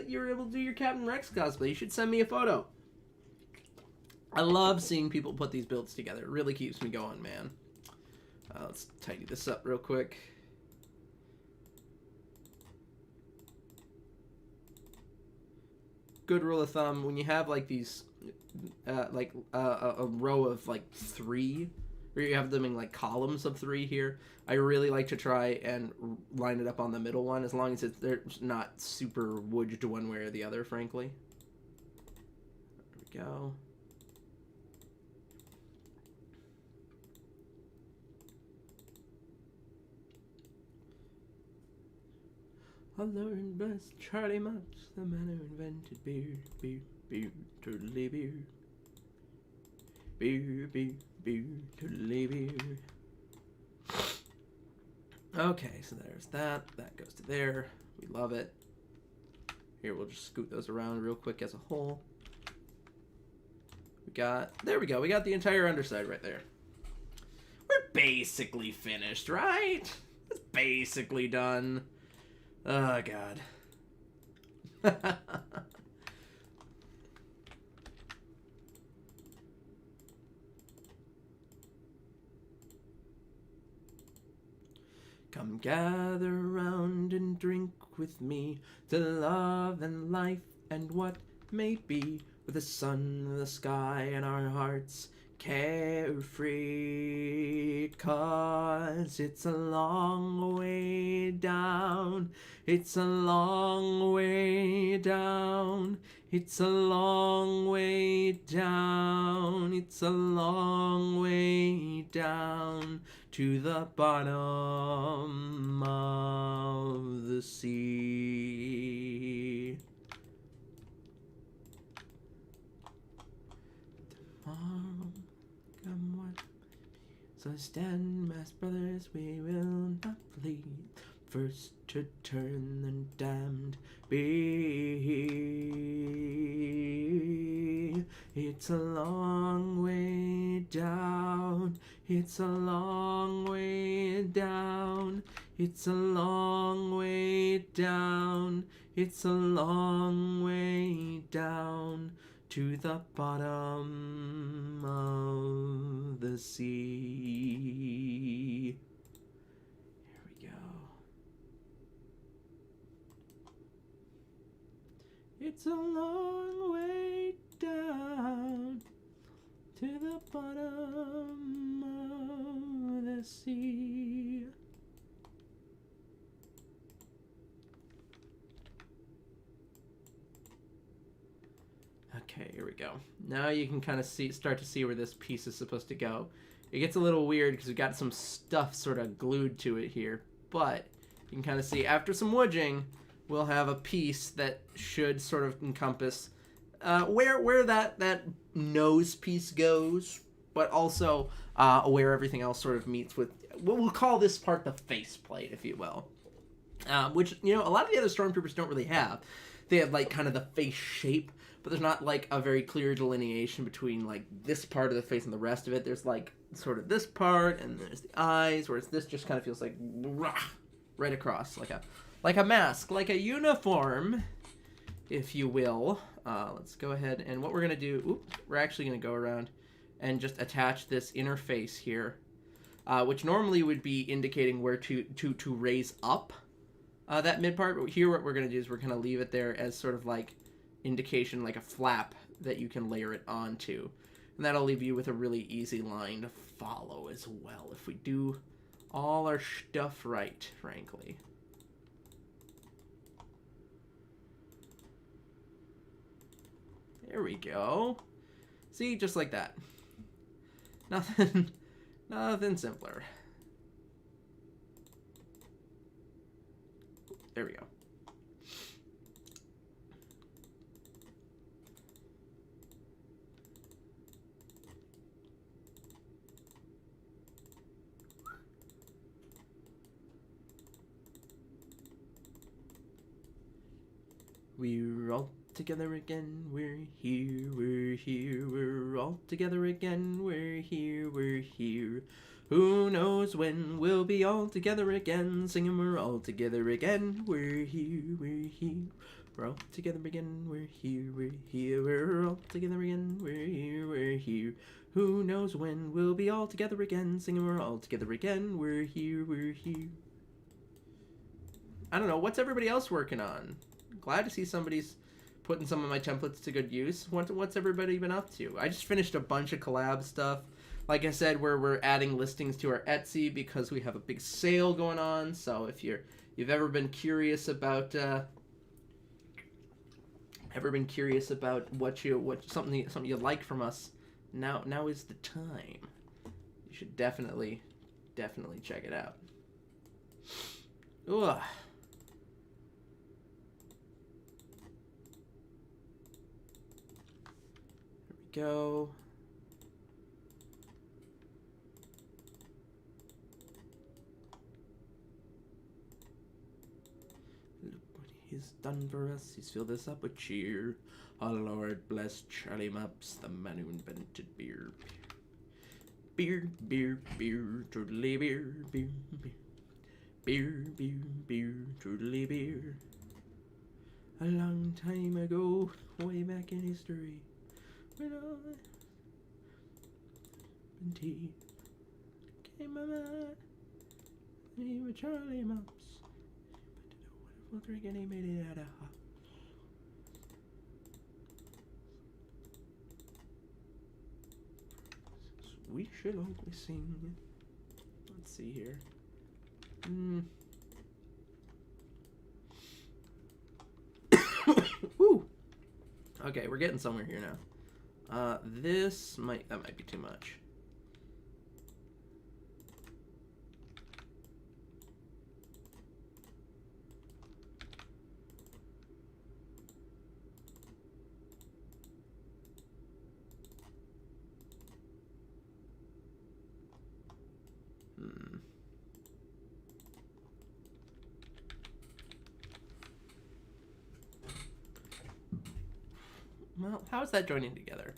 you were able to do your Captain Rex cosplay. You should send me a photo. I love seeing people put these builds together. It really keeps me going, man. Let's tidy this up real quick. Good rule of thumb, when you have like these, a row of like 3, or you have them in like columns of 3 here, I really like to try and line it up on the middle one, as long as they're not super woodged one way or the other, frankly. There we go. Oh Lord bless Charlie Mutts, the man who invented beer, beer, beer, truly beer. Beer, beer, beer, truly beer. Okay, so there's that. That goes to there. We love it. Here, we'll just scoot those around real quick as a whole. There we go. We got the entire underside right there. We're basically finished, right? It's basically done. Oh, God. Come gather round and drink with me to love and life and what may be, with the sun, the sky, and our hearts carefree. 'Cause it's a long way down, it's a long way down, it's a long way down, it's a long way down to the bottom of the sea. Tomorrow, come what, so stand, masked brothers, we will not flee. First to turn, then damned be. It's a long way down, it's a long way down, it's a long way down, it's a long way down to the bottom of the sea. Here we go. It's a long way down to the bottom of the sea. Okay, here we go. Now you can kind of start to see where this piece is supposed to go. It gets a little weird because we've got some stuff sort of glued to it here, but you can kind of see after some woodging, we'll have a piece that should sort of encompass where that nose piece goes, but also where everything else sort of meets with. We'll call this part the faceplate, if you will, which, you know, a lot of the other Stormtroopers don't really have. They have like kind of the face shape, but there's not like a very clear delineation between like this part of the face and the rest of it. There's like sort of this part, and there's the eyes, whereas this just kind of feels like right across, like a mask, like a uniform, if you will. Let's go ahead, and what we're gonna do, we're actually gonna go around and just attach this interface here, which normally would be indicating where to raise up that mid part. But here what we're gonna do is we're gonna leave it there as sort of like indication, like a flap that you can layer it onto, and that'll leave you with a really easy line to follow as well if we do all our stuff right, frankly. There we go. See, just like that. Nothing simpler. There we go. We're all together again, we're here, we're all together again, we're here. Who knows when we'll be all together again, singing we're all together again, we're here. We're all together again, we're here, we're all together again, we're here. Who knows when we'll be all together again, singing we're all together again, we're here. I don't know, what's everybody else working on? Glad to see somebody's putting some of my templates to good use. What's everybody been up to? I just finished a bunch of collab stuff. Like I said, we're adding listings to our Etsy because we have a big sale going on. So if you've ever been curious about something you like from us, now is the time. You should definitely check it out. Ugh. Go. Look what he's done for us. He's filled us up with cheer. Oh Lord bless Charlie Mops, the man who invented beer. Beer, truly beer. Beer, truly beer. A long time ago, way back in history. And tea came my mind. He was Charlie Mops, but did a wonderful drink and he made it out of hops. We should always sing. Let's see here. Woo. Okay, we're getting somewhere here now. That might be too much. Well, how's that joining together?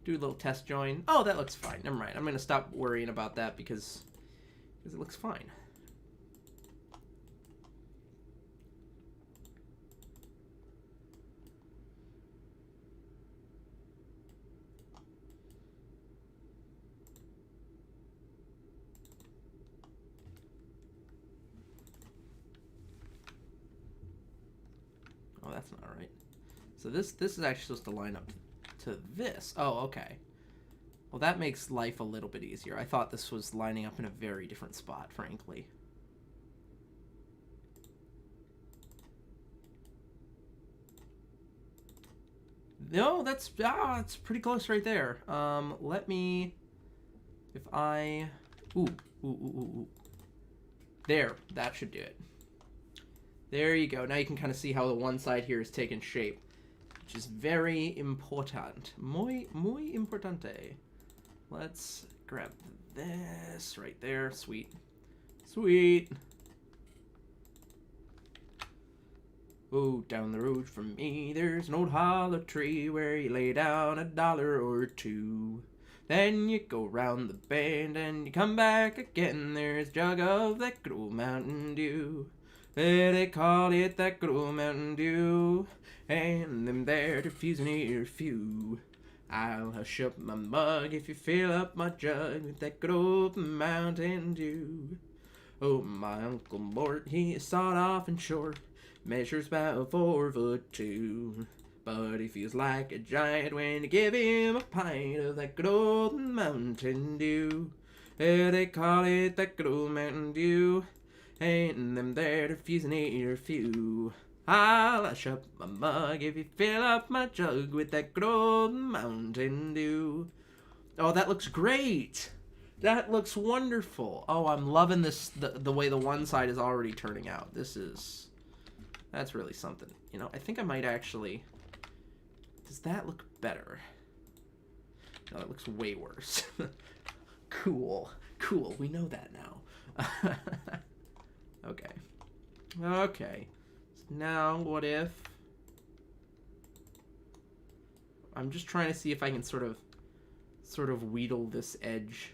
Do a little test join. Oh, that looks fine. Never mind. I'm going to stop worrying about that because it looks fine. that's not right. So this is actually supposed to line up to this. Oh, okay. Well, that makes life a little bit easier. I thought this was lining up in a very different spot, frankly. No, that's it's pretty close right there. Let me, if I, ooh. There, that should do it. There you go. Now you can kind of see how the one side here is taking shape, which is very important. Muy importante. Let's grab this right there. Sweet. Sweet. Oh, down the road from me, there's an old hollow tree where you lay down $1 or $2. Then you go round the bend and you come back again. There's a jug of that good old Mountain Dew. They call it that good old Mountain Dew. And them there to fuse near few. I'll hush up my mug if you fill up my jug with that good old Mountain Dew. Oh, my Uncle Mort, he is sawed off and short. Measures about 4'2". But he feels like a giant when you give him a pint of that good old Mountain Dew. Yeah, they call it that good old Mountain Dew. Ain't them there to fuse near few. I'll hush up my mug if you fill up my jug with that good old Mountain Dew. Oh, that looks great. That looks wonderful. Oh, I'm loving this, the way the one side is already turning out. That's really something. You know, I think I might actually... Does that look better? No, it looks way worse. Cool. Cool. We know that now. Okay. Okay. So now, what if... I'm just trying to see if I can sort of wheedle this edge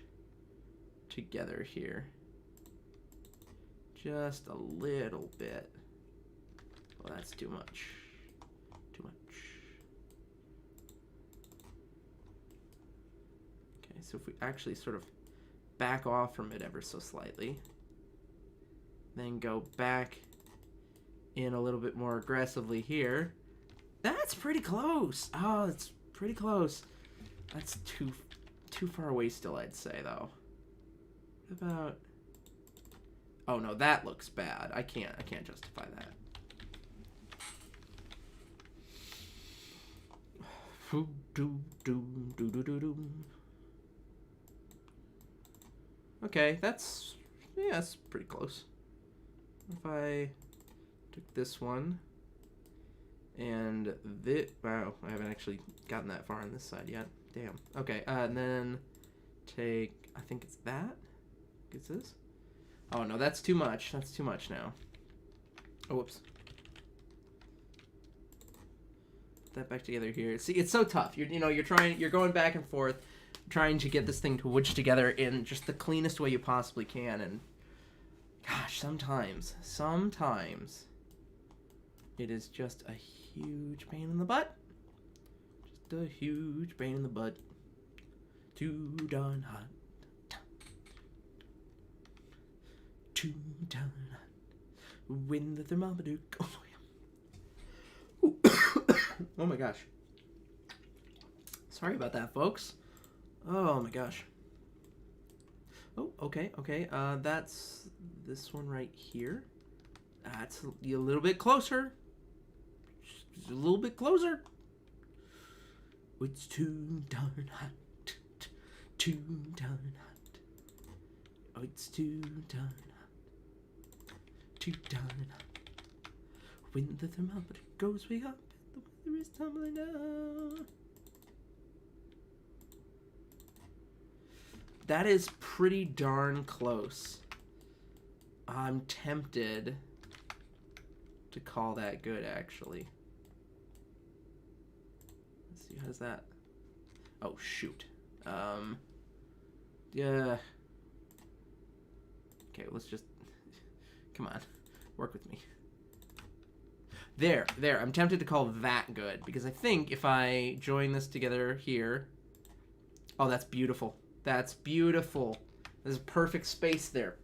together here. Just a little bit. Well, that's too much. Too much. Okay, so if we actually sort of back off from it ever so slightly, then go back in a little bit more aggressively here. That's pretty close. Oh, that's pretty close. That's too far away still, I'd say, though. What about... Oh, no, that looks bad. I can't justify that. Okay, that's pretty close. If I took this one and this, wow, I haven't actually gotten that far on this side yet. Damn. Okay, and then take, I think it's that. It's this. Oh no, that's too much. That's too much now. Oh, whoops. That back together here. See, it's so tough. You're going back and forth, trying to get this thing to wedge together in just the cleanest way you possibly can. And gosh, sometimes it is just a huge pain in the butt. Just a huge pain in the butt. Too darn hot. Too darn hot. When the thermometer goes. Oh my gosh. Sorry about that, folks. Oh my gosh. Oh, okay. That's this one right here. That's a little bit closer. Just a little bit closer. It's too darn hot. Too darn hot. Oh, it's too darn hot. Too darn hot. When the thermometer goes way up, the weather is tumbling down. That is pretty darn close. I'm tempted to call that good, actually. Let's see, how's that? Oh, shoot. Yeah. Okay, let's just... Come on. Work with me. There. I'm tempted to call that good, because I think if I join this together here... Oh, that's beautiful. That's beautiful. There's a perfect space there.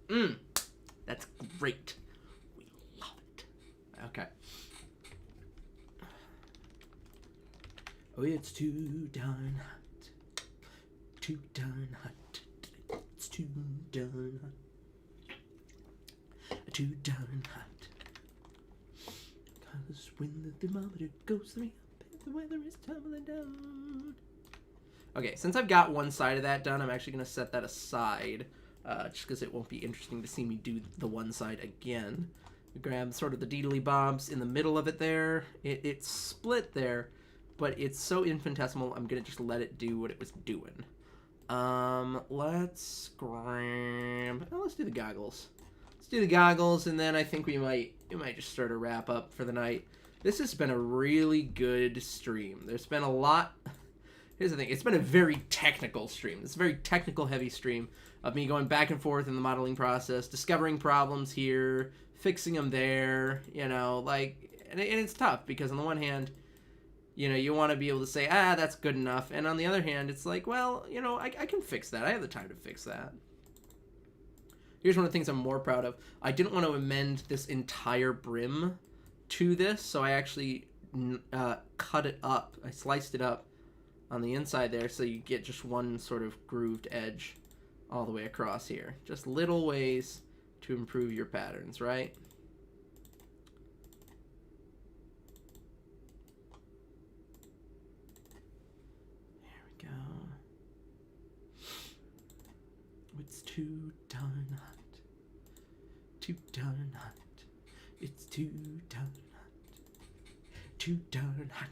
That's great. We love it. Okay. Oh, it's too darn hot. Too darn hot. It's too darn hot. Too darn hot. 'Cause when the thermometer goes 3 up, the weather is tumbling down. Okay, since I've got one side of that done, I'm actually going to set that aside. Just because it won't be interesting to see me do the one side again. Grab sort of the deedly bobs in the middle of it there. It's split there, but it's so infinitesimal, I'm going to just let it do what it was doing. Let's grab... Oh, let's do the goggles. Let's do the goggles, and then I think we might just start a wrap up for the night. This has been a really good stream. There's been a lot... Here's the thing. It's been a very technical stream. It's a very technical, heavy stream of me going back and forth in the modeling process, discovering problems here, fixing them there, you know, like, and it's tough because on the one hand, you know, you want to be able to say, that's good enough. And on the other hand, it's like, well, you know, I can fix that. I have the time to fix that. Here's one of the things I'm more proud of. I didn't want to amend this entire brim to this, so I actually cut it up. I sliced it up on the inside there so you get just one sort of grooved edge all the way across here. Just little ways to improve your patterns, right? There we go. It's too darn hot. Too darn hot. It's too darn hot. Too darn hot.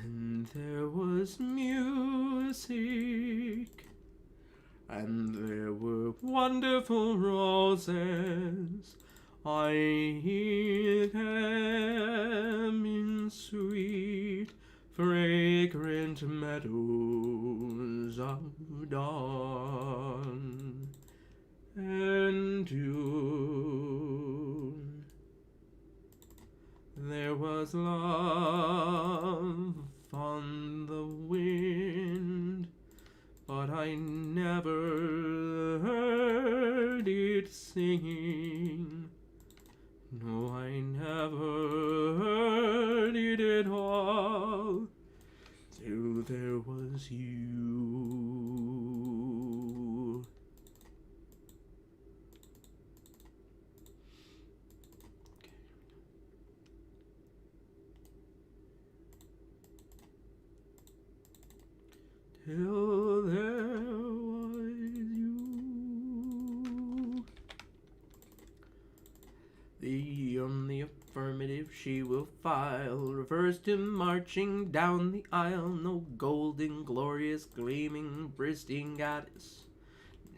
And there was music, and there were wonderful roses. I hear them in sweet, fragrant meadows of dawn and June. There was love on the wind, but I never heard it singing. No, I never heard it at all, till there was you. Till there was you. The affirmative she will file, reversed him marching down the aisle, no golden, glorious, gleaming, bursting goddess.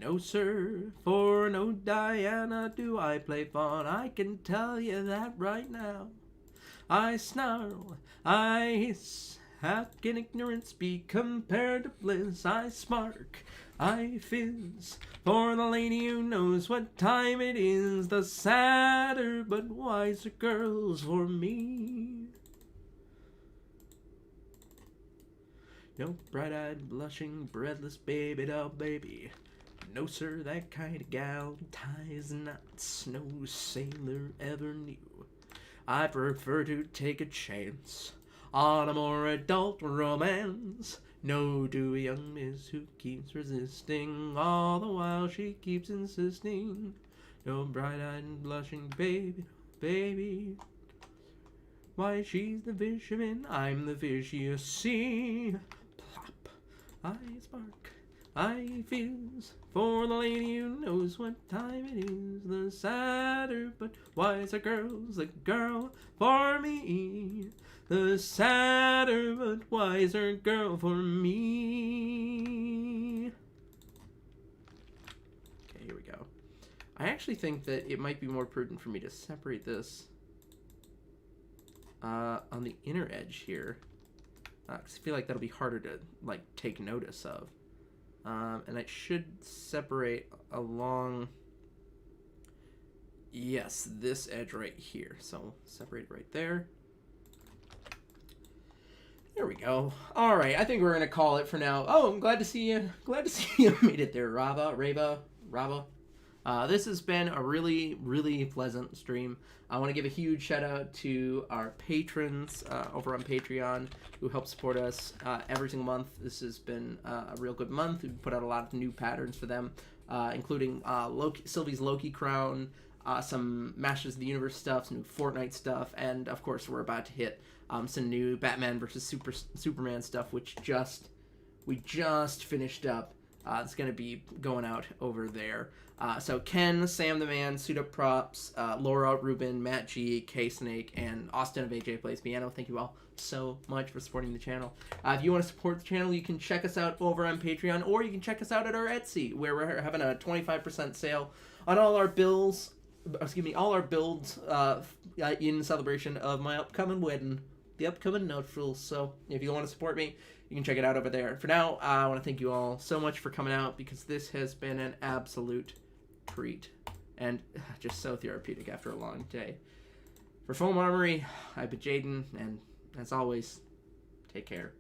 No, sir, for no Diana do I play fawn, I can tell you that right now. I snarl, I hiss, how can ignorance be compared to bliss? I spark, I fizz, for the lady who knows what time it is, the sadder but wiser girls for me. No bright-eyed, blushing, breathless baby doll baby. No, sir, that kind of gal ties knots no sailor ever knew. I prefer to take a chance on a more adult romance. No to a young miss who keeps resisting, all the while she keeps insisting. No bright-eyed and blushing baby, baby. Why, she's the fisherman, I'm the fish, you see. Plop, I spark, I fizz, for the lady who knows what time it is, the sadder but wiser girl's the girl for me. The sadder but wiser girl for me. Okay, here we go. I actually think that it might be more prudent for me to separate this on the inner edge here. 'Cause I feel like that'll be harder to like take notice of. And it should separate along, yes, this edge right here. So separate it right there. There we go. All right, I think we're gonna call it for now. Oh, I'm glad to see you. Glad to see you made it there, Rava. This has been a really, really pleasant stream. I want to give a huge shout out to our patrons over on Patreon who help support us every single month. This has been a real good month. We've put out a lot of new patterns for them, including Sylvie's Loki Crown, some Masters of the Universe stuff, some new Fortnite stuff, and of course we're about to hit some new Batman versus Superman stuff, which we just finished up. It's going to be going out over there. So Ken, Sam the Man, Suit Up Props, Laura, Ruben, Matt G, K-Snake, and Austin of AJ Plays Piano. Thank you all so much for supporting the channel. If you want to support the channel, you can check us out over on Patreon, or you can check us out at our Etsy, where we're having a 25% sale on all our builds in celebration of my upcoming wedding, the upcoming nuptials. So if you want to support me, you can check it out over there. For now, I want to thank you all so much for coming out, because this has been an absolute treat and just so therapeutic after a long day. For Foam Armory, I've been Jaden, and as always, take care.